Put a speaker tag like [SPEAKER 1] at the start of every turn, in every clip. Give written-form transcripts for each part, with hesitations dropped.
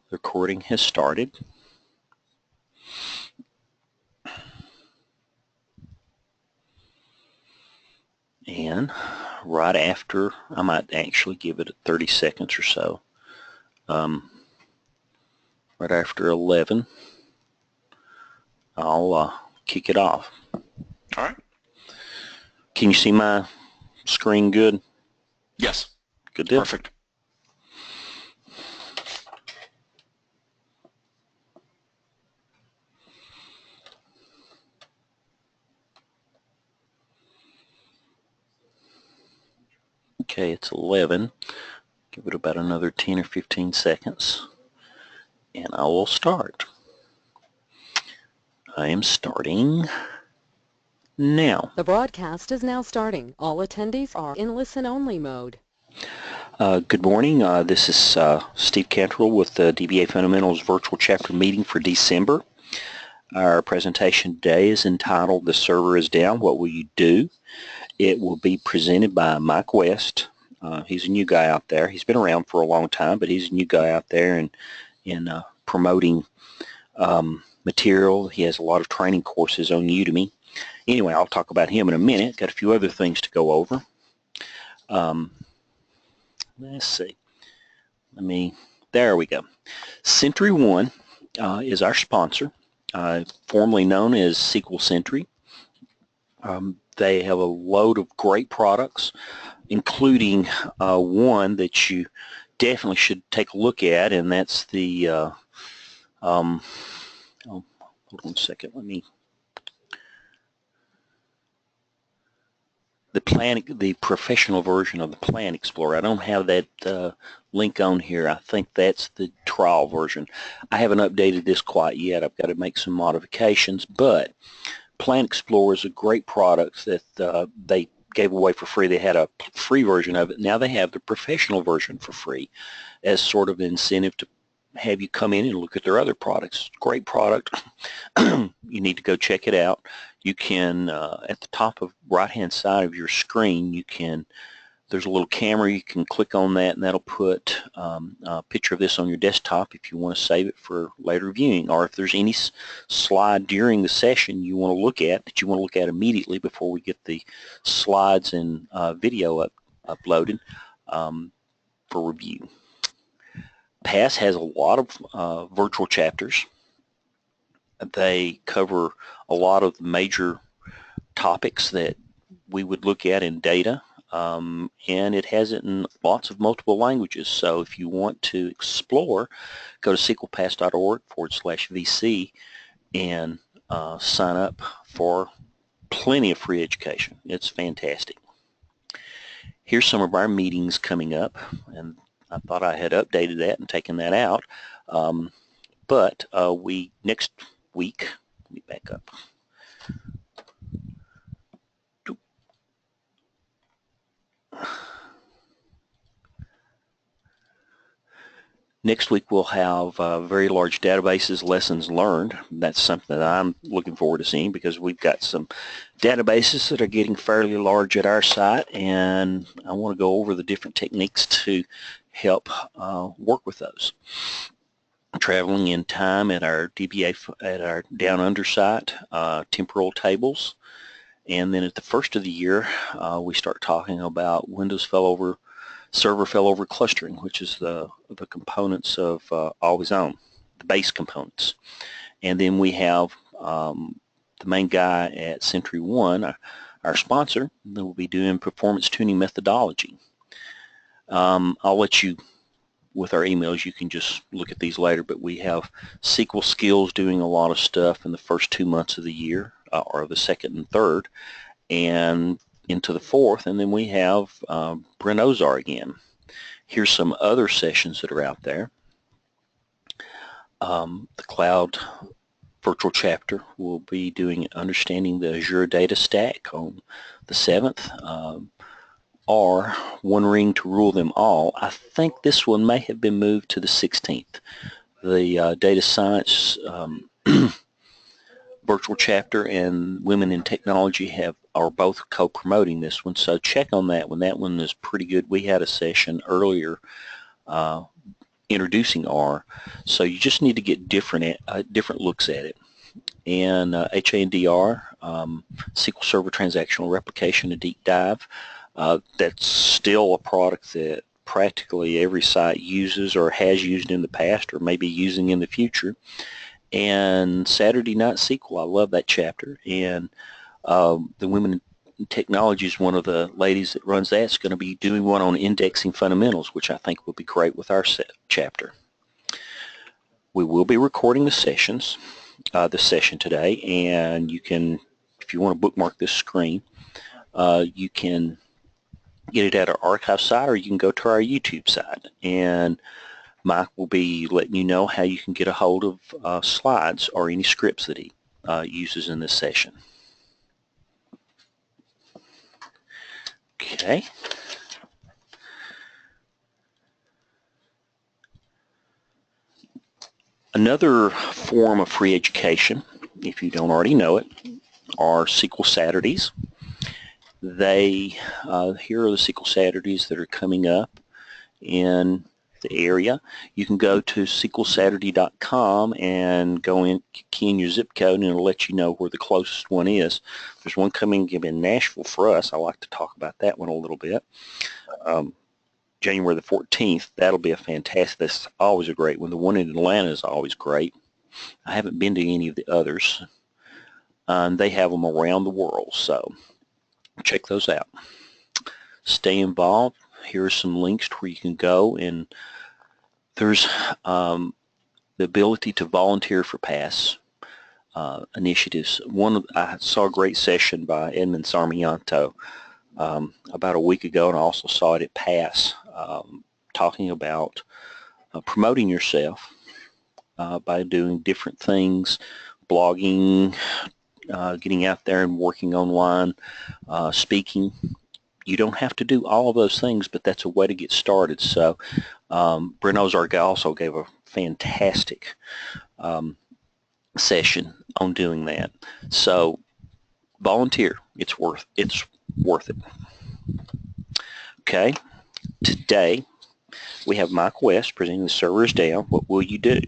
[SPEAKER 1] The recording has started. And right after, I might actually give it 30 seconds or so. Right after 11, I'll kick it off.
[SPEAKER 2] All right.
[SPEAKER 1] Can you see my screen good?
[SPEAKER 2] Yes.
[SPEAKER 1] Good deal.
[SPEAKER 2] Perfect.
[SPEAKER 1] Okay, it's 11. Give it about another 10 or 15 seconds, and I will start. I am starting now.
[SPEAKER 3] The broadcast is now starting. All attendees are in listen-only mode.
[SPEAKER 1] Good morning. This is Steve Cantrell with the DBA Fundamentals Virtual Chapter Meeting for December. Our presentation today is entitled "The Server is Down, What Will You Do?" It will be presented by Mike West. He's a new guy out there. He's been around for a long time, but he's a new guy out there in promoting material. He has a lot of training courses on Udemy. Anyway, I'll talk about him in a minute. Got a few other things to go over. Let's see. There we go. SentryOne is our sponsor, formerly known as SQL Sentry. They have a load of great products, including one that you definitely should take a look at, and that's the hold on a second. The professional version of the Plan Explorer. I don't have that link on here. I think that's the trial version. I haven't updated this quite yet. I've got to make some modifications, but Plan Explorer is a great product that they gave away for free. They had a free version of it. Now they have the professional version for free as sort of an incentive to have you come in and look at their other products. Great product. You need to go check it out. You can, at the top of right-hand side of your screen, there's a little camera. You can click on that, and that'll put a picture of this on your desktop if you want to save it for later viewing, or if there's any slide during the session you want to look at that you want to look at immediately before we get the slides and video uploaded for review. PASS has a lot of virtual chapters. They cover a lot of major topics that we would look at in data, and it has it in lots of multiple languages. So if you want to explore, go to sqlpass.org/VC and sign up for plenty of free education. It's fantastic. Here's some of our meetings coming up, and I thought I had updated that and taken that out, but next week, let me back up. Next week we'll have very large databases, lessons learned. That's something that I'm looking forward to seeing, because we've got some databases that are getting fairly large at our site, and I want to go over the different techniques to help work with those. Traveling in time at our DBA, at our Down Under site, temporal tables, and then at the first of the year we start talking about server failover clustering, which is the components of Always On, the base components. And then we have the main guy at SentryOne, our sponsor, that will be doing performance tuning methodology. I'll let you, with our emails, you can just look at these later, but we have SQL Skills doing a lot of stuff in the first 2 months of the year, or the second and third, and into the fourth, and then we have Brent Ozar again. Here's some other sessions that are out there. The Cloud Virtual Chapter will be doing Understanding the Azure Data Stack on the 7th, or One Ring to Rule Them All. I think this one may have been moved to the 16th. The Data Science Virtual Chapter and Women in Technology are both co-promoting this one, so check on that one. That one is pretty good. We had a session earlier introducing R. So you just need to get different looks at it. And HANDR, SQL Server Transactional Replication, a deep dive. That's still a product that practically every site uses or has used in the past or maybe using in the future. And Saturday Night SQL, I love that chapter. And the Women in Technology is one of the ladies that runs that. Is going to be doing one on indexing fundamentals, which I think will be great with our chapter. We will be recording the sessions, this session today, and you can, if you want to bookmark this screen, you can get it at our archive site, or you can go to our YouTube site, and Mike will be letting you know how you can get a hold of slides or any scripts that he uses in this session. Okay. Another form of free education, if you don't already know it, are SQL Saturdays. Here are the SQL Saturdays that are coming up in the area. You can go to SQLSaturday.com and go in, key in your zip code, and it'll let you know where the closest one is. There's one coming in Nashville for us. I like to talk about that one a little bit. January the 14th, that'll be a fantastic, that's always a great one. The one in Atlanta is always great. I haven't been to any of the others. They have them around the world, so check those out. Stay involved. Here are some links to where you can go, and there's the ability to volunteer for PASS initiatives. I saw a great session by Edmund Sarmiento about a week ago, and I also saw it at PASS, talking about promoting yourself by doing different things, blogging, getting out there and working online, speaking. You don't have to do all of those things, but that's a way to get started. So Brent Ozark also gave a fantastic session on doing that. So volunteer. It's worth it. Okay. Today we have Mike West presenting The Server is Down. What will you do?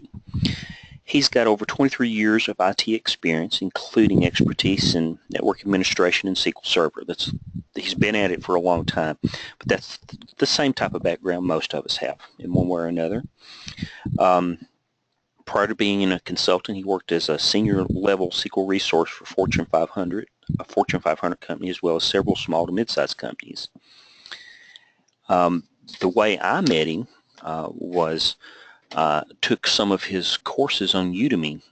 [SPEAKER 1] He's got over 23 years of IT experience, including expertise in network administration and SQL Server. He's been at it for a long time, but that's the same type of background most of us have in one way or another. Prior to being a consultant, he worked as a senior level SQL resource for Fortune 500, a Fortune 500 company, as well as several small to mid-sized companies. The way I met him was took some of his courses on Udemy.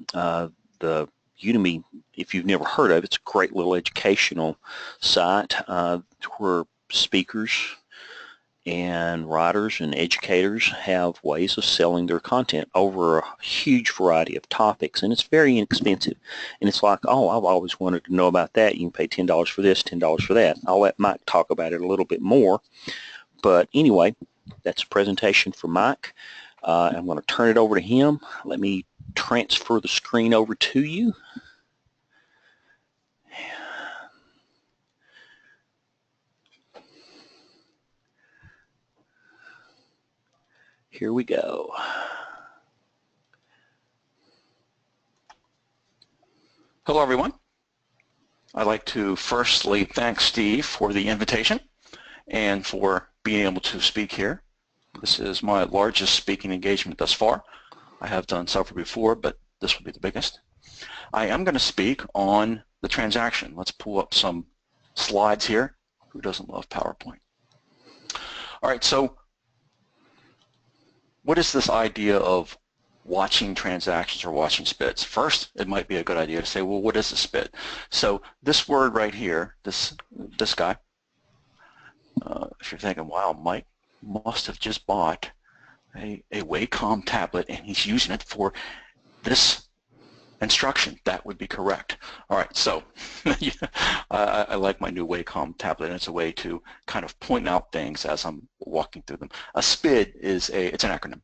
[SPEAKER 1] The Udemy, if you've never heard of it, it's a great little educational site where speakers and writers and educators have ways of selling their content over a huge variety of topics, and it's very inexpensive. And it's like, oh, I've always wanted to know about that. You can pay $10 for this, $10 for that. I'll let Mike talk about it a little bit more. But anyway, that's a presentation for Mike. I'm going to turn it over to him. Let me transfer the screen over to you. Here we go.
[SPEAKER 2] Hello, everyone. I'd like to firstly thank Steve for the invitation and for being able to speak here. This is my largest speaking engagement thus far. I have done several before, but this will be the biggest. I am going to speak on the transaction. Let's pull up some slides here. Who doesn't love PowerPoint? All right, so what is this idea of watching transactions or watching SPIDs? First, it might be a good idea to say, well, what is a SPID? So this word right here, this guy, if you're thinking, wow, Mike must have just bought a Wacom tablet and he's using it for this instruction, that would be correct. All right, so I like my new Wacom tablet, and it's a way to kind of point out things as I'm walking through them. A SPID is it's an acronym,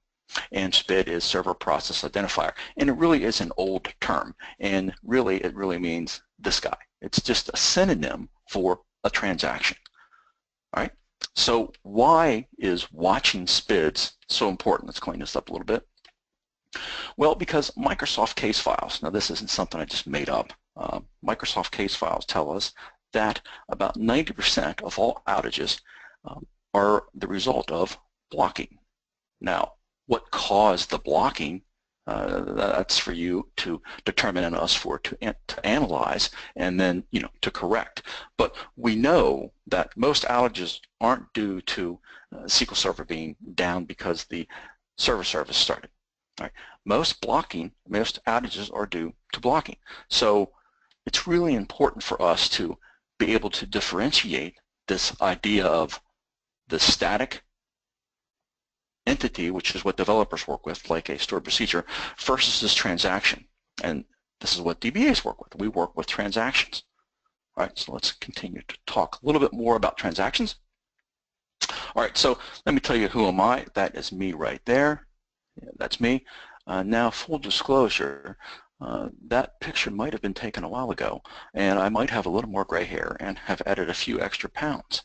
[SPEAKER 2] and SPID is Server Process Identifier, and it really is an old term, and really it really means this guy. It's just a synonym for a transaction. All right, so why is watching SPIDs so important? Let's clean this up a little bit. Well, because Microsoft case files, now this isn't something I just made up. Microsoft case files tell us that about 90% of all outages are the result of blocking. Now, what caused the blocking? That's for you to determine and us for to analyze and then to correct. But we know that most outages aren't due to SQL Server being down because the server service started. All right. Most outages are due to blocking. So it's really important for us to be able to differentiate this idea of the static entity, which is what developers work with, like a stored procedure, versus this transaction. And this is what DBAs work with. We work with transactions. All right, so let's continue to talk a little bit more about transactions. All right, so let me tell you who am I. That is me right there. Yeah, that's me. Now, full disclosure, that picture might have been taken a while ago, and I might have a little more gray hair and have added a few extra pounds.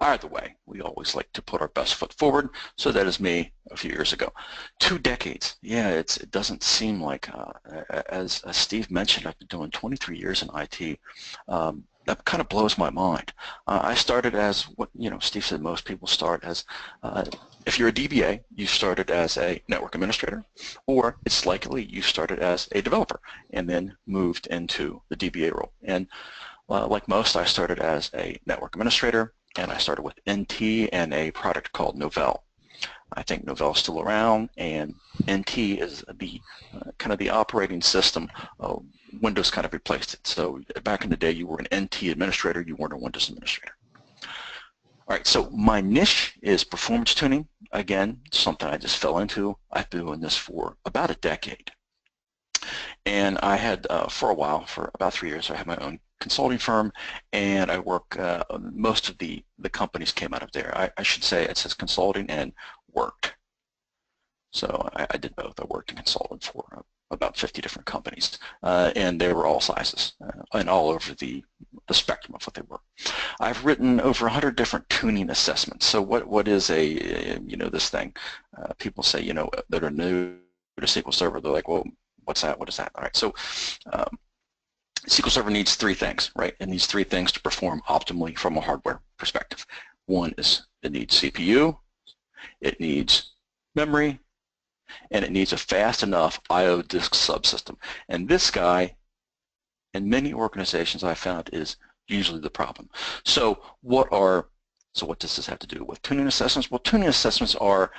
[SPEAKER 2] Either way, we always like to put our best foot forward, so that is me a few years ago. 2 decades, yeah, it doesn't seem like, as Steve mentioned, I've been doing 23 years in IT. That kind of blows my mind. I started as what, Steve said most people start as, if you're a DBA, you started as a network administrator, or it's likely you started as a developer and then moved into the DBA role. And like most, I started as a network administrator, and I started with NT and a product called Novell. I think Novell is still around, and NT is the kind of the operating system. Windows kind of replaced it. So back in the day, you were an NT administrator, you weren't a Windows administrator. All right, so my niche is performance tuning. Again, something I just fell into. I've been doing this for about a decade. And I had, for a while, for about 3 years, I had my own consulting firm, and I work, most of the companies came out of there. I should say it says consulting and worked. So I did both. I worked and consulted for about 50 different companies, and they were all sizes and all over the spectrum of what they were. I've written over 100 different tuning assessments. So what is a, this thing? People say, that are new to SQL Server, they're like, well, what's that? What is that? All right, so SQL Server needs 3 things, right? It needs 3 things to perform optimally from a hardware perspective. One is it needs CPU, it needs memory, and it needs a fast enough I/O disk subsystem. And this guy, in many organizations I found, is usually the problem. So what does this have to do with tuning assessments? Well, tuning assessments are,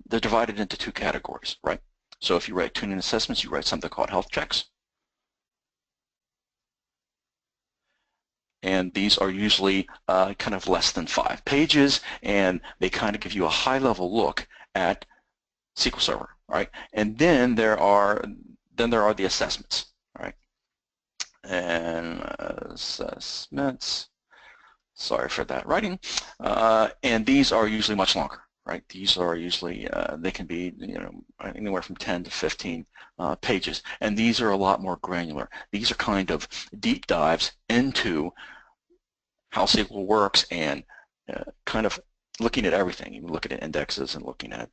[SPEAKER 2] they're divided into 2 categories, right? So if you write tuning assessments, you write something called health checks. And these are usually kind of less than 5 pages, and they kind of give you a high-level look at SQL Server, right? And then there are the assessments, right? And assessments, sorry for that writing, and these are usually much longer, right? These are usually, they can be, anywhere from 10 to 15 pages, and these are a lot more granular. These are kind of deep dives into how SQL works and kind of looking at everything. You can look at indexes and looking at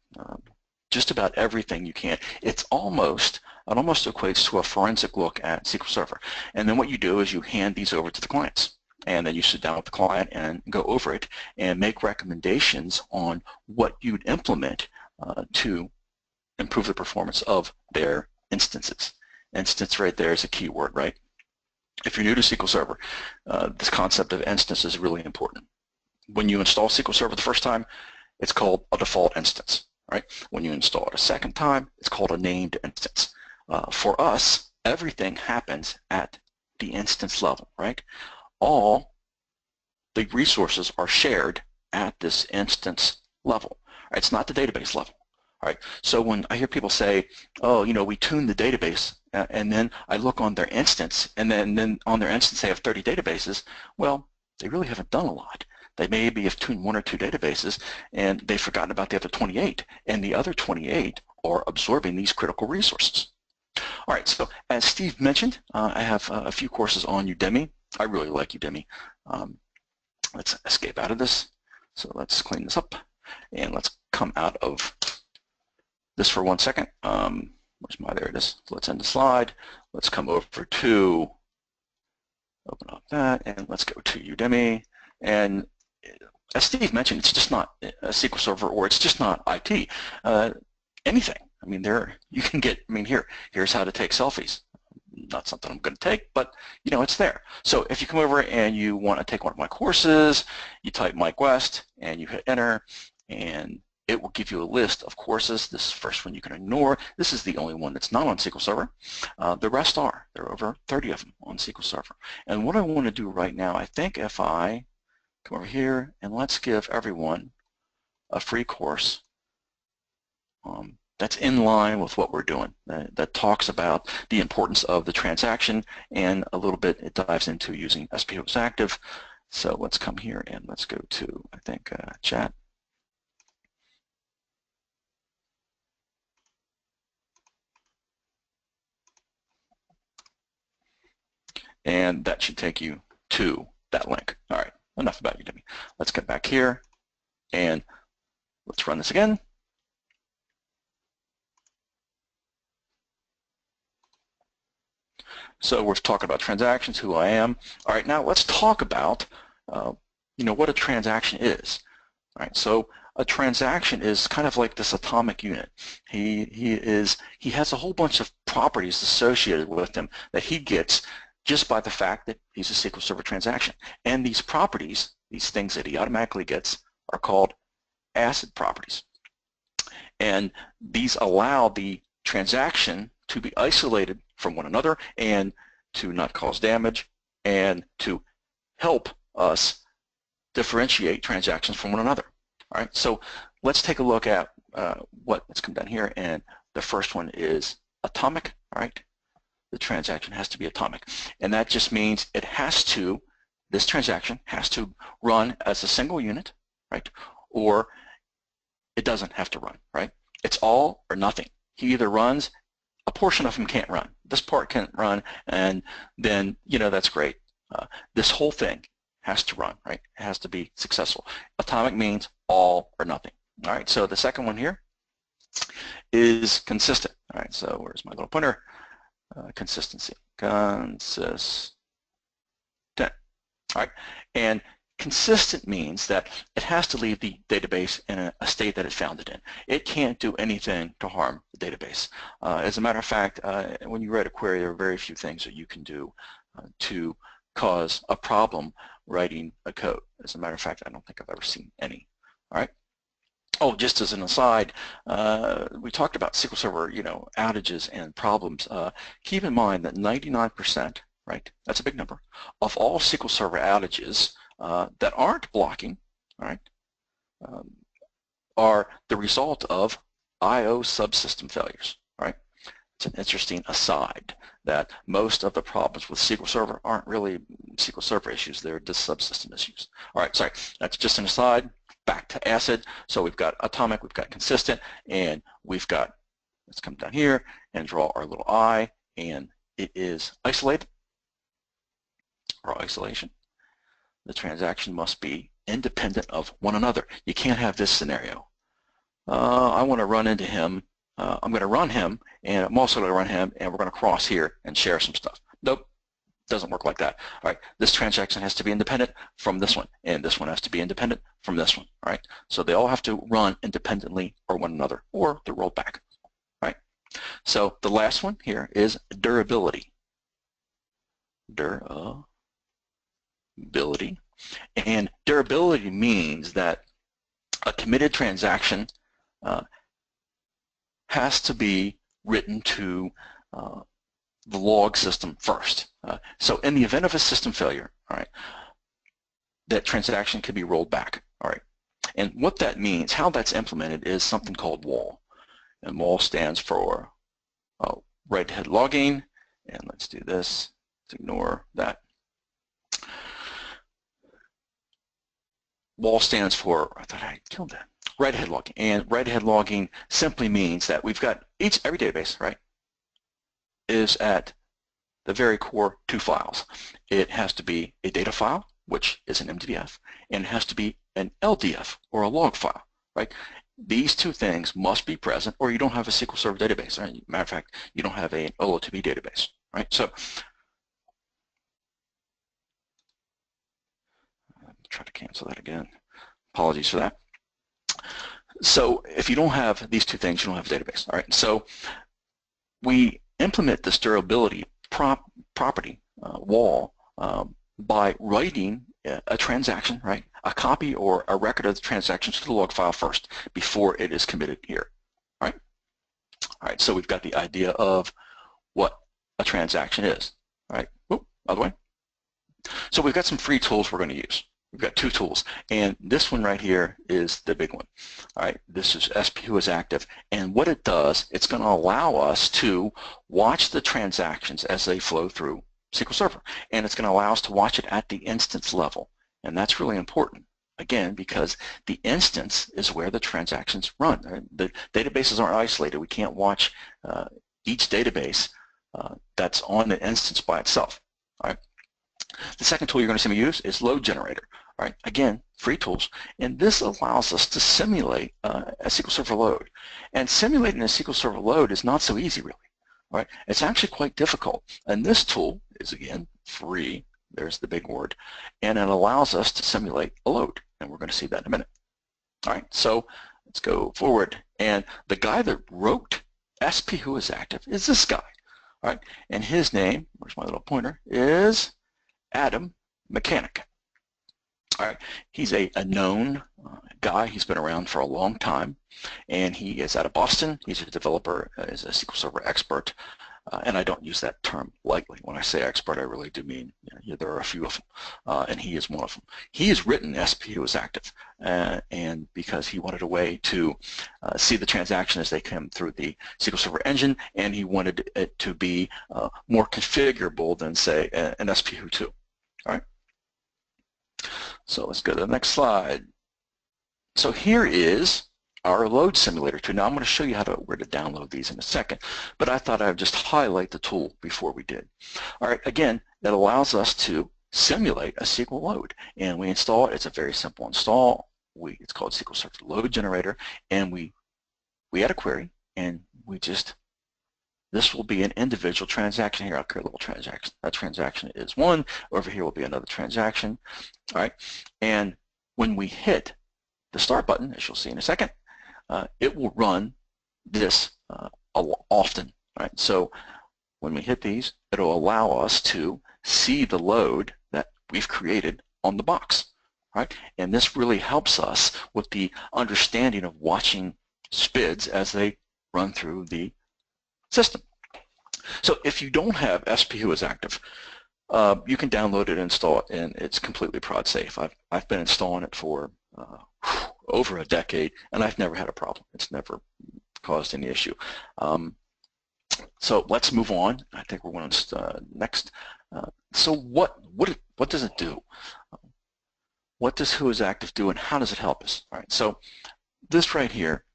[SPEAKER 2] just about everything you can. It almost equates to a forensic look at SQL Server. And then what you do is you hand these over to the clients. And then you sit down with the client and go over it and make recommendations on what you'd implement to improve the performance of their instances. Instance right there is a key word, right? If you're new to SQL Server, this concept of instance is really important. When you install SQL Server the first time, it's called a default instance, right? When you install it a second time, it's called a named instance. For us, everything happens at the instance level, right? All the resources are shared at this instance level. Right? It's not the database level. All right. So when I hear people say, "Oh, we tuned the database," and then I look on their instance, and then on their instance they have 30 databases, well, they really haven't done a lot. They maybe have tuned 1 or 2 databases, and they've forgotten about the other 28, and the other 28 are absorbing these critical resources. All right. So as Steve mentioned, I have a few courses on Udemy. I really like Udemy. Let's escape out of this. So let's clean this up. And let's come out of this for 1 second. Where's my, there it is. Let's end the slide. Let's come over to, open up that, and let's go to Udemy. And as Steve mentioned, it's just not a SQL Server, or it's just not IT. Anything. I mean, there you can get. I mean, here's how to take selfies. Not something I'm going to take, but you know, it's there. So if you come over and you want to take one of my courses, you type Mike West and you hit enter, and it will give you a list of courses. This first one you can ignore. This is the only one that's not on SQL Server. The rest are. There are over 30 of them on SQL Server. And what I want to do right now, I think if I come over here and let's give everyone a free course that's in line with what we're doing, that talks about the importance of the transaction, and a little bit it dives into using SPOs active. So let's come here and let's go to, I think, chat. And that should take you to that link. All right, enough about Udemy. Let's get back here and let's run this again. So we're talking about transactions, who I am. All right, now let's talk about you know, what a transaction is. All right, so a transaction is kind of like this atomic unit. He has a whole bunch of properties associated with him that he gets just by the fact that he's a SQL Server transaction. And these properties, these things that he automatically gets, are called ACID properties. And these allow the transaction to be isolated from one another and to not cause damage and to help us differentiate transactions from one another. All right, so let's take a look at let's come down here, and the first one is atomic. All right, the transaction has to be atomic, and that just means it has to, this transaction has to run as a single unit, right, or it doesn't have to run, right? It's all or nothing. He either runs, a portion of him can't run. This part can't run, and then, you know, that's great. This whole thing has to run, right? It has to be successful. Atomic means all or nothing. All right, so the second one here is consistent. All right, so where's my little pointer? Consistency. Consistent. All right, and consistent means that it has to leave the database in a state that it found it in. It can't do anything to harm the database. As a matter of fact, when you write a query, there are very few things that you can do to cause a problem writing a code. As a matter of fact, I don't think I've ever seen any. All right. Oh, just as an aside, we talked about SQL Server, you know, outages and problems. Keep in mind that 99%, right, that's a big number, of all SQL Server outages that aren't blocking, all right, are the result of I/O subsystem failures. All right, it's an interesting aside that most of the problems with SQL Server aren't really SQL Server issues; they're just subsystem issues. All right, sorry, that's just an aside. Back to ACID. So we've got atomic, we've got consistent, and we've got. Let's come down here and draw our little I, and it is isolated or isolation. The transaction must be independent of one another. You can't have this scenario. I want to run into him. I'm going to run him, and I'm also going to run him, and we're going to cross here and share some stuff. Nope, doesn't work like that. All right, this transaction has to be independent from this one, and this one has to be independent from this one. All right, so they all have to run independently or one another, or they're rolled back. All right, so the last one here is durability. Durability. And durability means that a committed transaction has to be written to the log system first. So in the event of a system failure, all right, that transaction can be rolled back. All right, and what that means, how that's implemented, is something called WAL, and WAL stands for write-ahead logging. And let's do this. Let's ignore that. WAL stands for, I thought I killed that, write-ahead logging. And write-ahead logging simply means that we've got every database, right, is at the very core two files. It has to be a data file, which is an MDF, and it has to be an LDF, or a log file, right? These two things must be present or you don't have a SQL Server database. Right? Matter of fact, you don't have an OLTP database, right? So try to cancel that again. Apologies for that. So if you don't have these two things, you don't have a database. All right. So we implement this durability property wall by writing a transaction, right? A copy or a record of the transaction to the log file first before it is committed here. All right. All right. So we've got the idea of what a transaction is. All right. Whoop, other way. So we've got some free tools we're going to use. We've got two tools, and this one right here is the big one. All right, this is SP is active, and what it does, it's going to allow us to watch the transactions as they flow through SQL Server, and it's going to allow us to watch it at the instance level, and that's really important. Again, because the instance is where the transactions run. The databases aren't isolated. We can't watch each database that's on an instance by itself. All right. The second tool you're going to see me use is Load Generator. All right, again, free tools, and this allows us to simulate a SQL Server load. And simulating a SQL Server load is not so easy, really. All right, it's actually quite difficult. And this tool is, again, free. There's the big word, and it allows us to simulate a load, and we're going to see that in a minute. All right, so let's go forward. And the guy that wrote SP who is active is this guy. All right, and his name, where's my little pointer, is Adam Machanic. All right, he's a known guy. He's been around for a long time, and he is out of Boston. He's a developer, is a SQL Server expert, and I don't use that term lightly. When I say expert, I really do mean there are a few of them, and he is one of them. He has written SP who is active, and because he wanted a way to see the transaction as they come through the SQL Server engine, and he wanted it to be more configurable than, say, an SP who 2. All right. So let's go to the next slide. So here is our load simulator tool. Now I'm going to show you where to download these in a second, but I thought I would just highlight the tool before we did. All right, again, that allows us to simulate a SQL load, and we install it. It's a very simple install. It's called SQL Server Load Generator, and we add a query, and this will be an individual transaction here. I'll create a little transaction. That transaction is 1. Over here will be another transaction. All right. And when we hit the start button, as you'll see in a second, it will run this often. All right. So when we hit these, it'll allow us to see the load that we've created on the box. All right. And this really helps us with the understanding of watching SPIDs as they run through the system. So if you don't have SP who is active, you can download it and install it, and it's completely prod safe. I've been installing it for over a decade, and I've never had a problem. It's never caused any issue. So let's move on. I think we're going to next. So what does it do? What does who is active do, and how does it help us? All right. So this right here,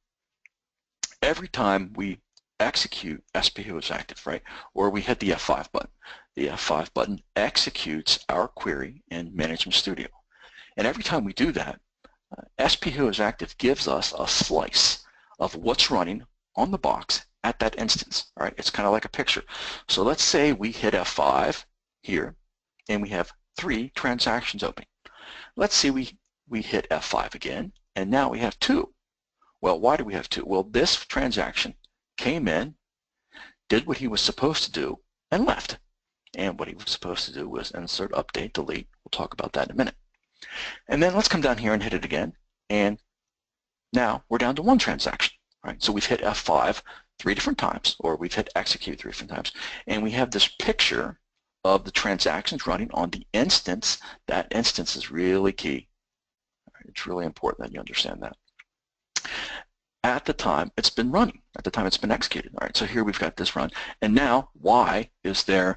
[SPEAKER 2] every time we execute SP who is active, right, or we hit the F5 button. The F5 button executes our query in Management Studio. And every time we do that, SP who is active gives us a slice of what's running on the box at that instance. All right, it's kind of like a picture. So let's say we hit F5 here, and we have 3 transactions open. Let's see we hit F5 again, and now we have 2. Well, why do we have 2? Well, this transaction came in, did what he was supposed to do, and left. And what he was supposed to do was insert, update, delete. We'll talk about that in a minute. And then let's come down here and hit it again. And now we're down to 1 transaction. Right? So we've hit F5 3 different times, or we've hit execute 3 different times. And we have this picture of the transactions running on the instance. That instance is really key. Right? It's really important that you understand that. At the time it's been running, at the time it's been executed. All right, so here we've got this run. And now, why is there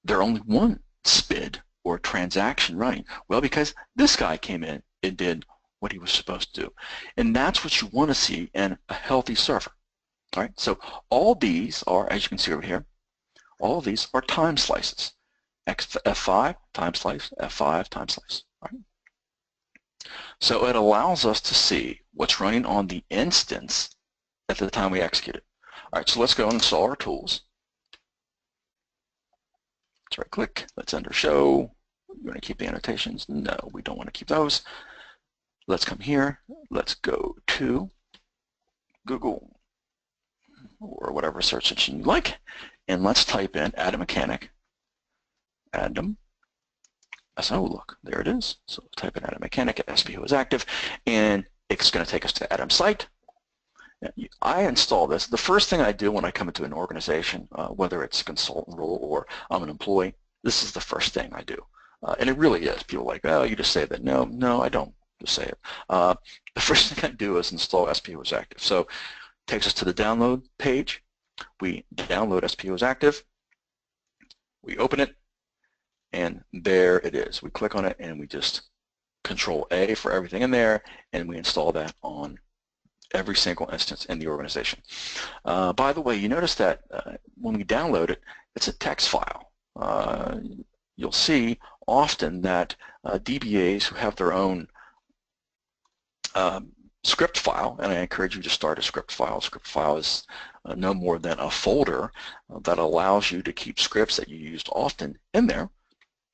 [SPEAKER 2] only 1 SPID or transaction running? Well, because this guy came in and did what he was supposed to do. And that's what you want to see in a healthy server. All right, so all these are, as you can see over here, all of these are time slices. F5 time slice, F5 time slice. All right. So it allows us to see what's running on the instance at the time we execute it. All right, so let's go and install our tools. Let's right click, let's under show. You want to keep the annotations? No, we don't want to keep those. Let's come here, let's go to Google or whatever search engine you like, and let's type in Adam Machanic. Adam. So look, there it is. So type in Adam Machanic, SP who is active, and it's going to take us to Adam's site. I install this. The first thing I do when I come into an organization, whether it's a consultant role or I'm an employee, this is the first thing I do. And it really is. People are like, oh, you just say that. No, no, I don't just say it. The first thing I do is install SP who is active. So it takes us to the download page. We download SP who is active. We open it, and there it is. We click on it, and we just Control A for everything in there, and we install that on every single instance in the organization. By the way, you notice that when we download it, it's a text file. You'll see often that DBAs who have their own script file, and I encourage you to start a script file. A script file is no more than a folder that allows you to keep scripts that you used often in there.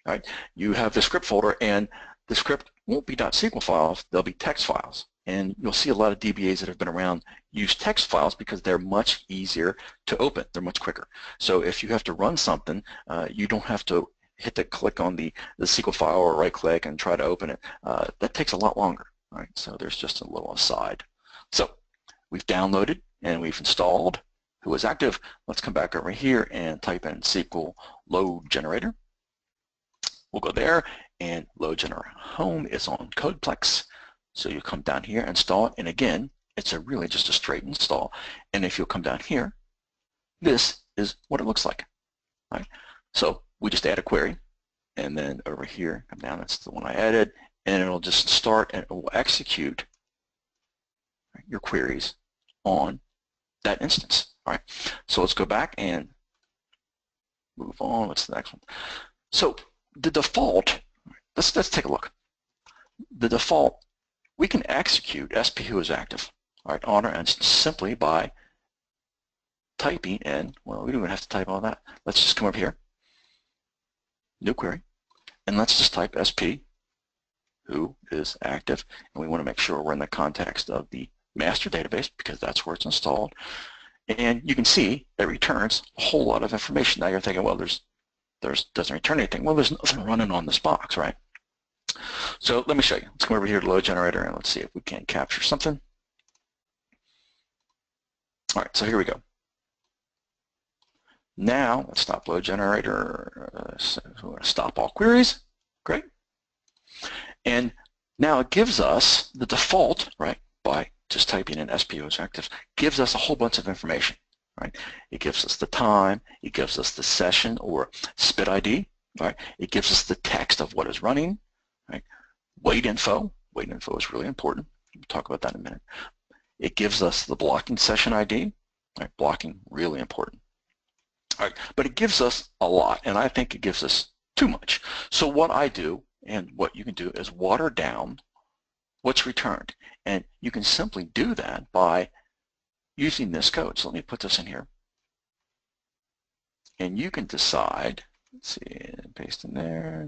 [SPEAKER 2] Right? You have the script folder, and the script won't be .SQL files, they'll be text files. And you'll see a lot of DBAs that have been around use text files because they're much easier to open. They're much quicker. So if you have to run something, you don't have to hit the click on the SQL file or right click and try to open it. That takes a lot longer. All right, so there's just a little aside. So we've downloaded and we've installed who is active. Let's come back over here and type in SQL load generator. We'll go there, and load generator home is on Codeplex. So you come down here, install it, and again, it's really just a straight install. And if you'll come down here, this is what it looks like. Right? So we just add a query, and then over here, come down, that's the one I added, and it'll just start and it will execute your queries on that instance. All right. So let's go back and move on. What's the next one? So the default, let's take a look. The default, we can execute SP who is active, all right, on our instance simply by typing in, well, we don't even have to type all that. Let's just come over here, new query, and let's just type SP who is active, and we want to make sure we're in the context of the master database because that's where it's installed. And you can see it returns a whole lot of information. Now you're thinking, well, there's doesn't return anything. Well, there's nothing running on this box, right? So let me show you. Let's come over here to load generator and let's see if we can capture something. All right, so here we go. Now let's stop load generator. So we're going to stop all queries. Great. And now it gives us the default, right, by just typing in SP who is active, gives us a whole bunch of information. Right? It gives us the time, it gives us the session or SPIT ID, right? It gives us the text of what is running, right? Wait info is really important. We'll talk about that in a minute. It gives us the blocking session ID, right? Blocking, really important. All right, but it gives us a lot, and I think it gives us too much. So what I do, and what you can do, is water down what's returned, and you can simply do that by using this code. So let me put this in here. And you can decide, let's see, paste in there,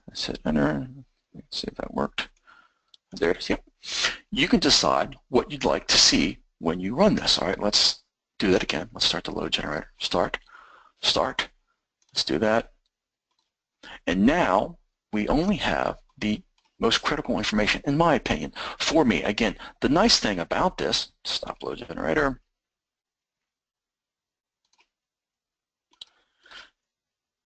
[SPEAKER 2] let's hit enter, let's see if that worked. There it is, yep. You can decide what you'd like to see when you run this. All right, let's do that again. Let's start the load generator. Start, let's do that. And now we only have the most critical information, in my opinion, for me. Again, the nice thing about this, stop load generator,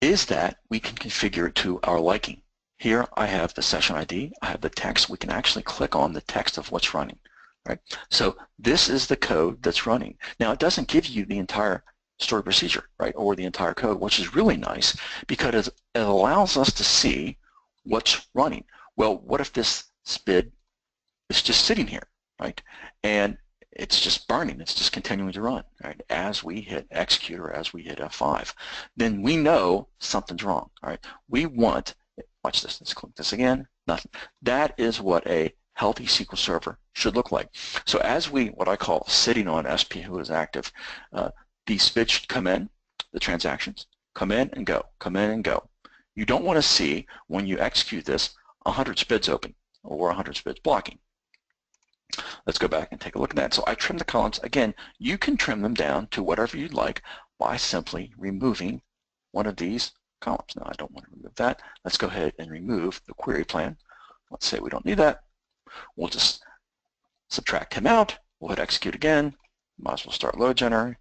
[SPEAKER 2] is that we can configure it to our liking. Here I have the session ID, I have the text. We can actually click on the text of what's running. Right? So this is the code that's running. Now it doesn't give you the entire story procedure, right, or the entire code, which is really nice because it allows us to see what's running. Well, what if this SPID is just sitting here, right? And it's just burning, it's just continuing to run, right? As we hit execute or as we hit F5, then we know something's wrong, all right? We want, watch this, let's click this again. Nothing. That is what a healthy SQL Server should look like. So as we, what I call sitting on SP who is active, these SPIDs should come in, the transactions, come in and go, come in and go. You don't want to see, when you execute this, 100 SPIDs open or 100 SPIDs blocking. Let's go back and take a look at that. So I trim the columns. Again, you can trim them down to whatever you'd like by simply removing one of these columns. Now I don't want to remove that. Let's go ahead and remove the query plan. Let's say we don't need that. We'll just subtract him out. We'll hit execute again. Might as well start load generator.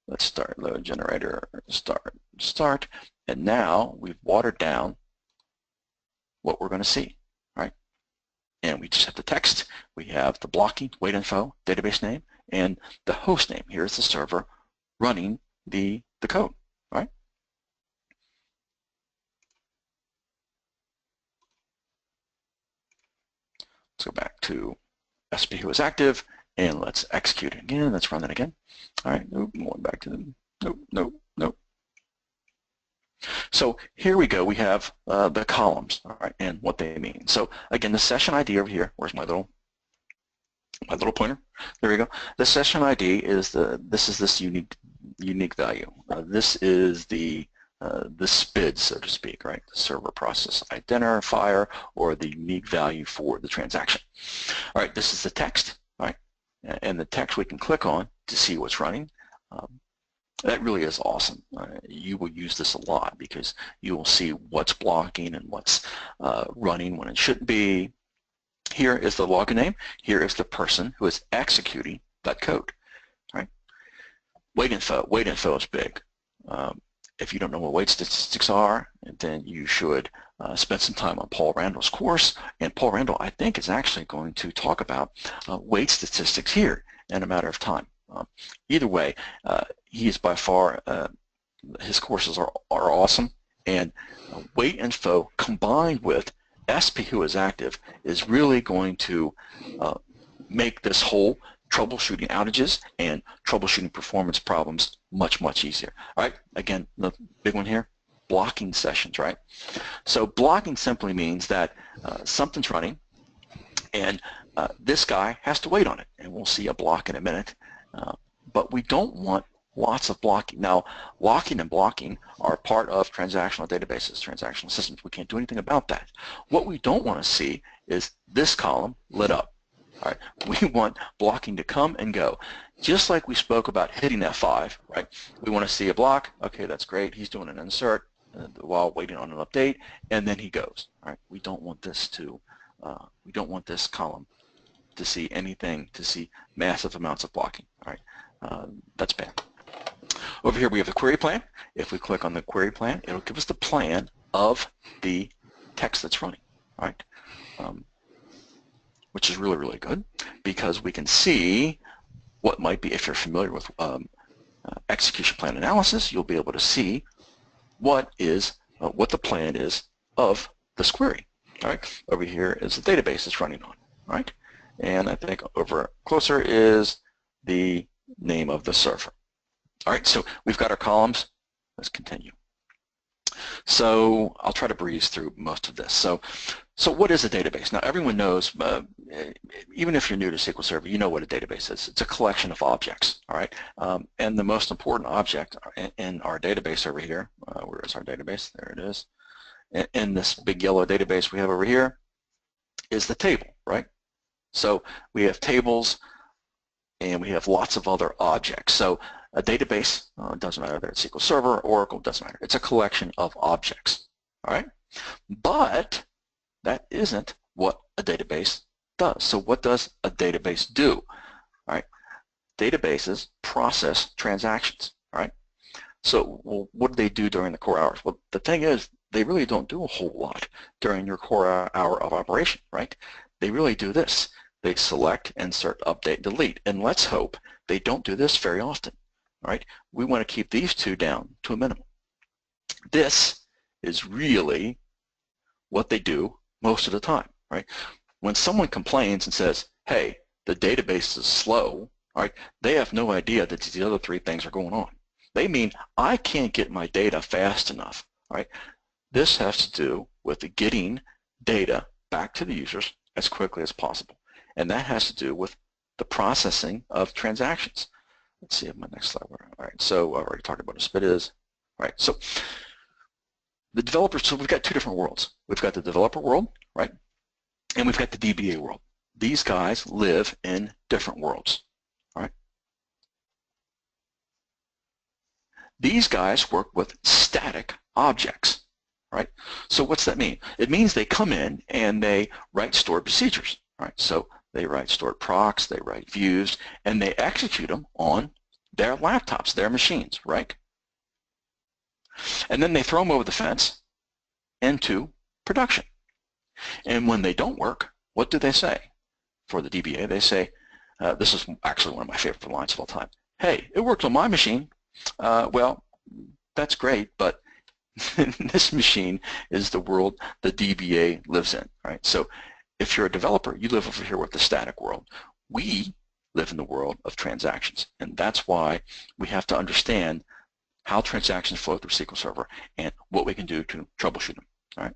[SPEAKER 2] Let's start load generator, start. And now we've watered down what we're going to see, right? And we just have the text. We have the blocking, wait info, database name, and the host name. Here's the server running the code, right? Let's go back to SP who is active, and let's execute it again. Let's run that again. All right, nope, going back to them. Nope, nope, nope. So here we go. We have the columns, all right, and what they mean. So again, the session ID over here. Where's my little pointer? There we go. The session ID is this unique value. This is the SPID, so to speak, right? The server process identifier, or the unique value for the transaction. All right, this is the text, right? And the text we can click on to see what's running. That really is awesome. You will use this a lot because you will see what's blocking and what's running when it shouldn't be. Here is the login name. Here is the person who is executing that code, right? Wait info is big. If you don't know what wait statistics are, then you should spend some time on Paul Randall's course. And Paul Randall, I think, is actually going to talk about wait statistics here in a matter of time. Either way, he is by far, his courses are awesome. And wait info combined with SP who is active is really going to make this whole troubleshooting outages and troubleshooting performance problems much easier. All right, again, the big one here, blocking sessions, right? So blocking simply means that something's running and this guy has to wait on it, and we'll see a block in a minute. But we don't want lots of blocking. Now, locking and blocking are part of transactional databases, transactional systems. We can't do anything about that. What we don't want to see is this column lit up. All right, we want blocking to come and go. Just like we spoke about hitting F5, right? We want to see a block. Okay, that's great. He's doing an insert while waiting on an update, and then he goes. All right, we don't want this column to see anything, to see massive amounts of blocking. All right, that's bad. Over here we have the query plan. If we click on the query plan, it'll give us the plan of the text that's running. All right. Which is really good because we can see what might be, if you're familiar with execution plan analysis, you'll be able to see what the plan is of this query. All right, over here is the database it's running on. All right, and I think over closer is the name of the server. All right, so we've got our columns. Let's continue. So I'll try to breeze through most of this. So what is a database? Now everyone knows, even if you're new to SQL Server, you know what a database is. It's a collection of objects, all right? And the most important object in our database over here, where is our database? There it is. In this big yellow database we have over here is the table, right? So we have tables and we have lots of other objects. So a database, doesn't matter whether it's SQL Server, Oracle, doesn't matter. It's a collection of objects, all right? But that isn't what a database does. So what does a database do? All right, databases process transactions, all right? So well, what do they do during the core hours? Well, the thing is, they really don't do a whole lot during your core hour of operation, right? They really do this. They select, insert, update, delete, and let's hope they don't do this very often. All right, we want to keep these two down to a minimum. This is really what they do most of the time, right? When someone complains and says, hey, the database is slow, all right, they have no idea that these other three things are going on. They mean, I can't get my data fast enough, all right? This has to do with getting data back to the users as quickly as possible. And that has to do with the processing of transactions. Let's see if my next slide. All right, so I already talked about what a SPIT is. All right, so the developers, so we've got two different worlds. We've got the developer world, right? And we've got the DBA world. These guys live in different worlds, all right? These guys work with static objects, right? So what's that mean? It means they come in and they write stored procedures, right? So they write stored procs, they write views, and they execute them on their laptops, their machines, right? And then they throw them over the fence into production. And when they don't work, what do they say? For the DBA, they say, this is actually one of my favorite lines of all time. Hey, it worked on my machine. Well, that's great, but this machine is the world the DBA lives in, right? So if you're a developer, you live over here with the static world. We live in the world of transactions, and that's why we have to understand how transactions flow through SQL Server and what we can do to troubleshoot them, all right?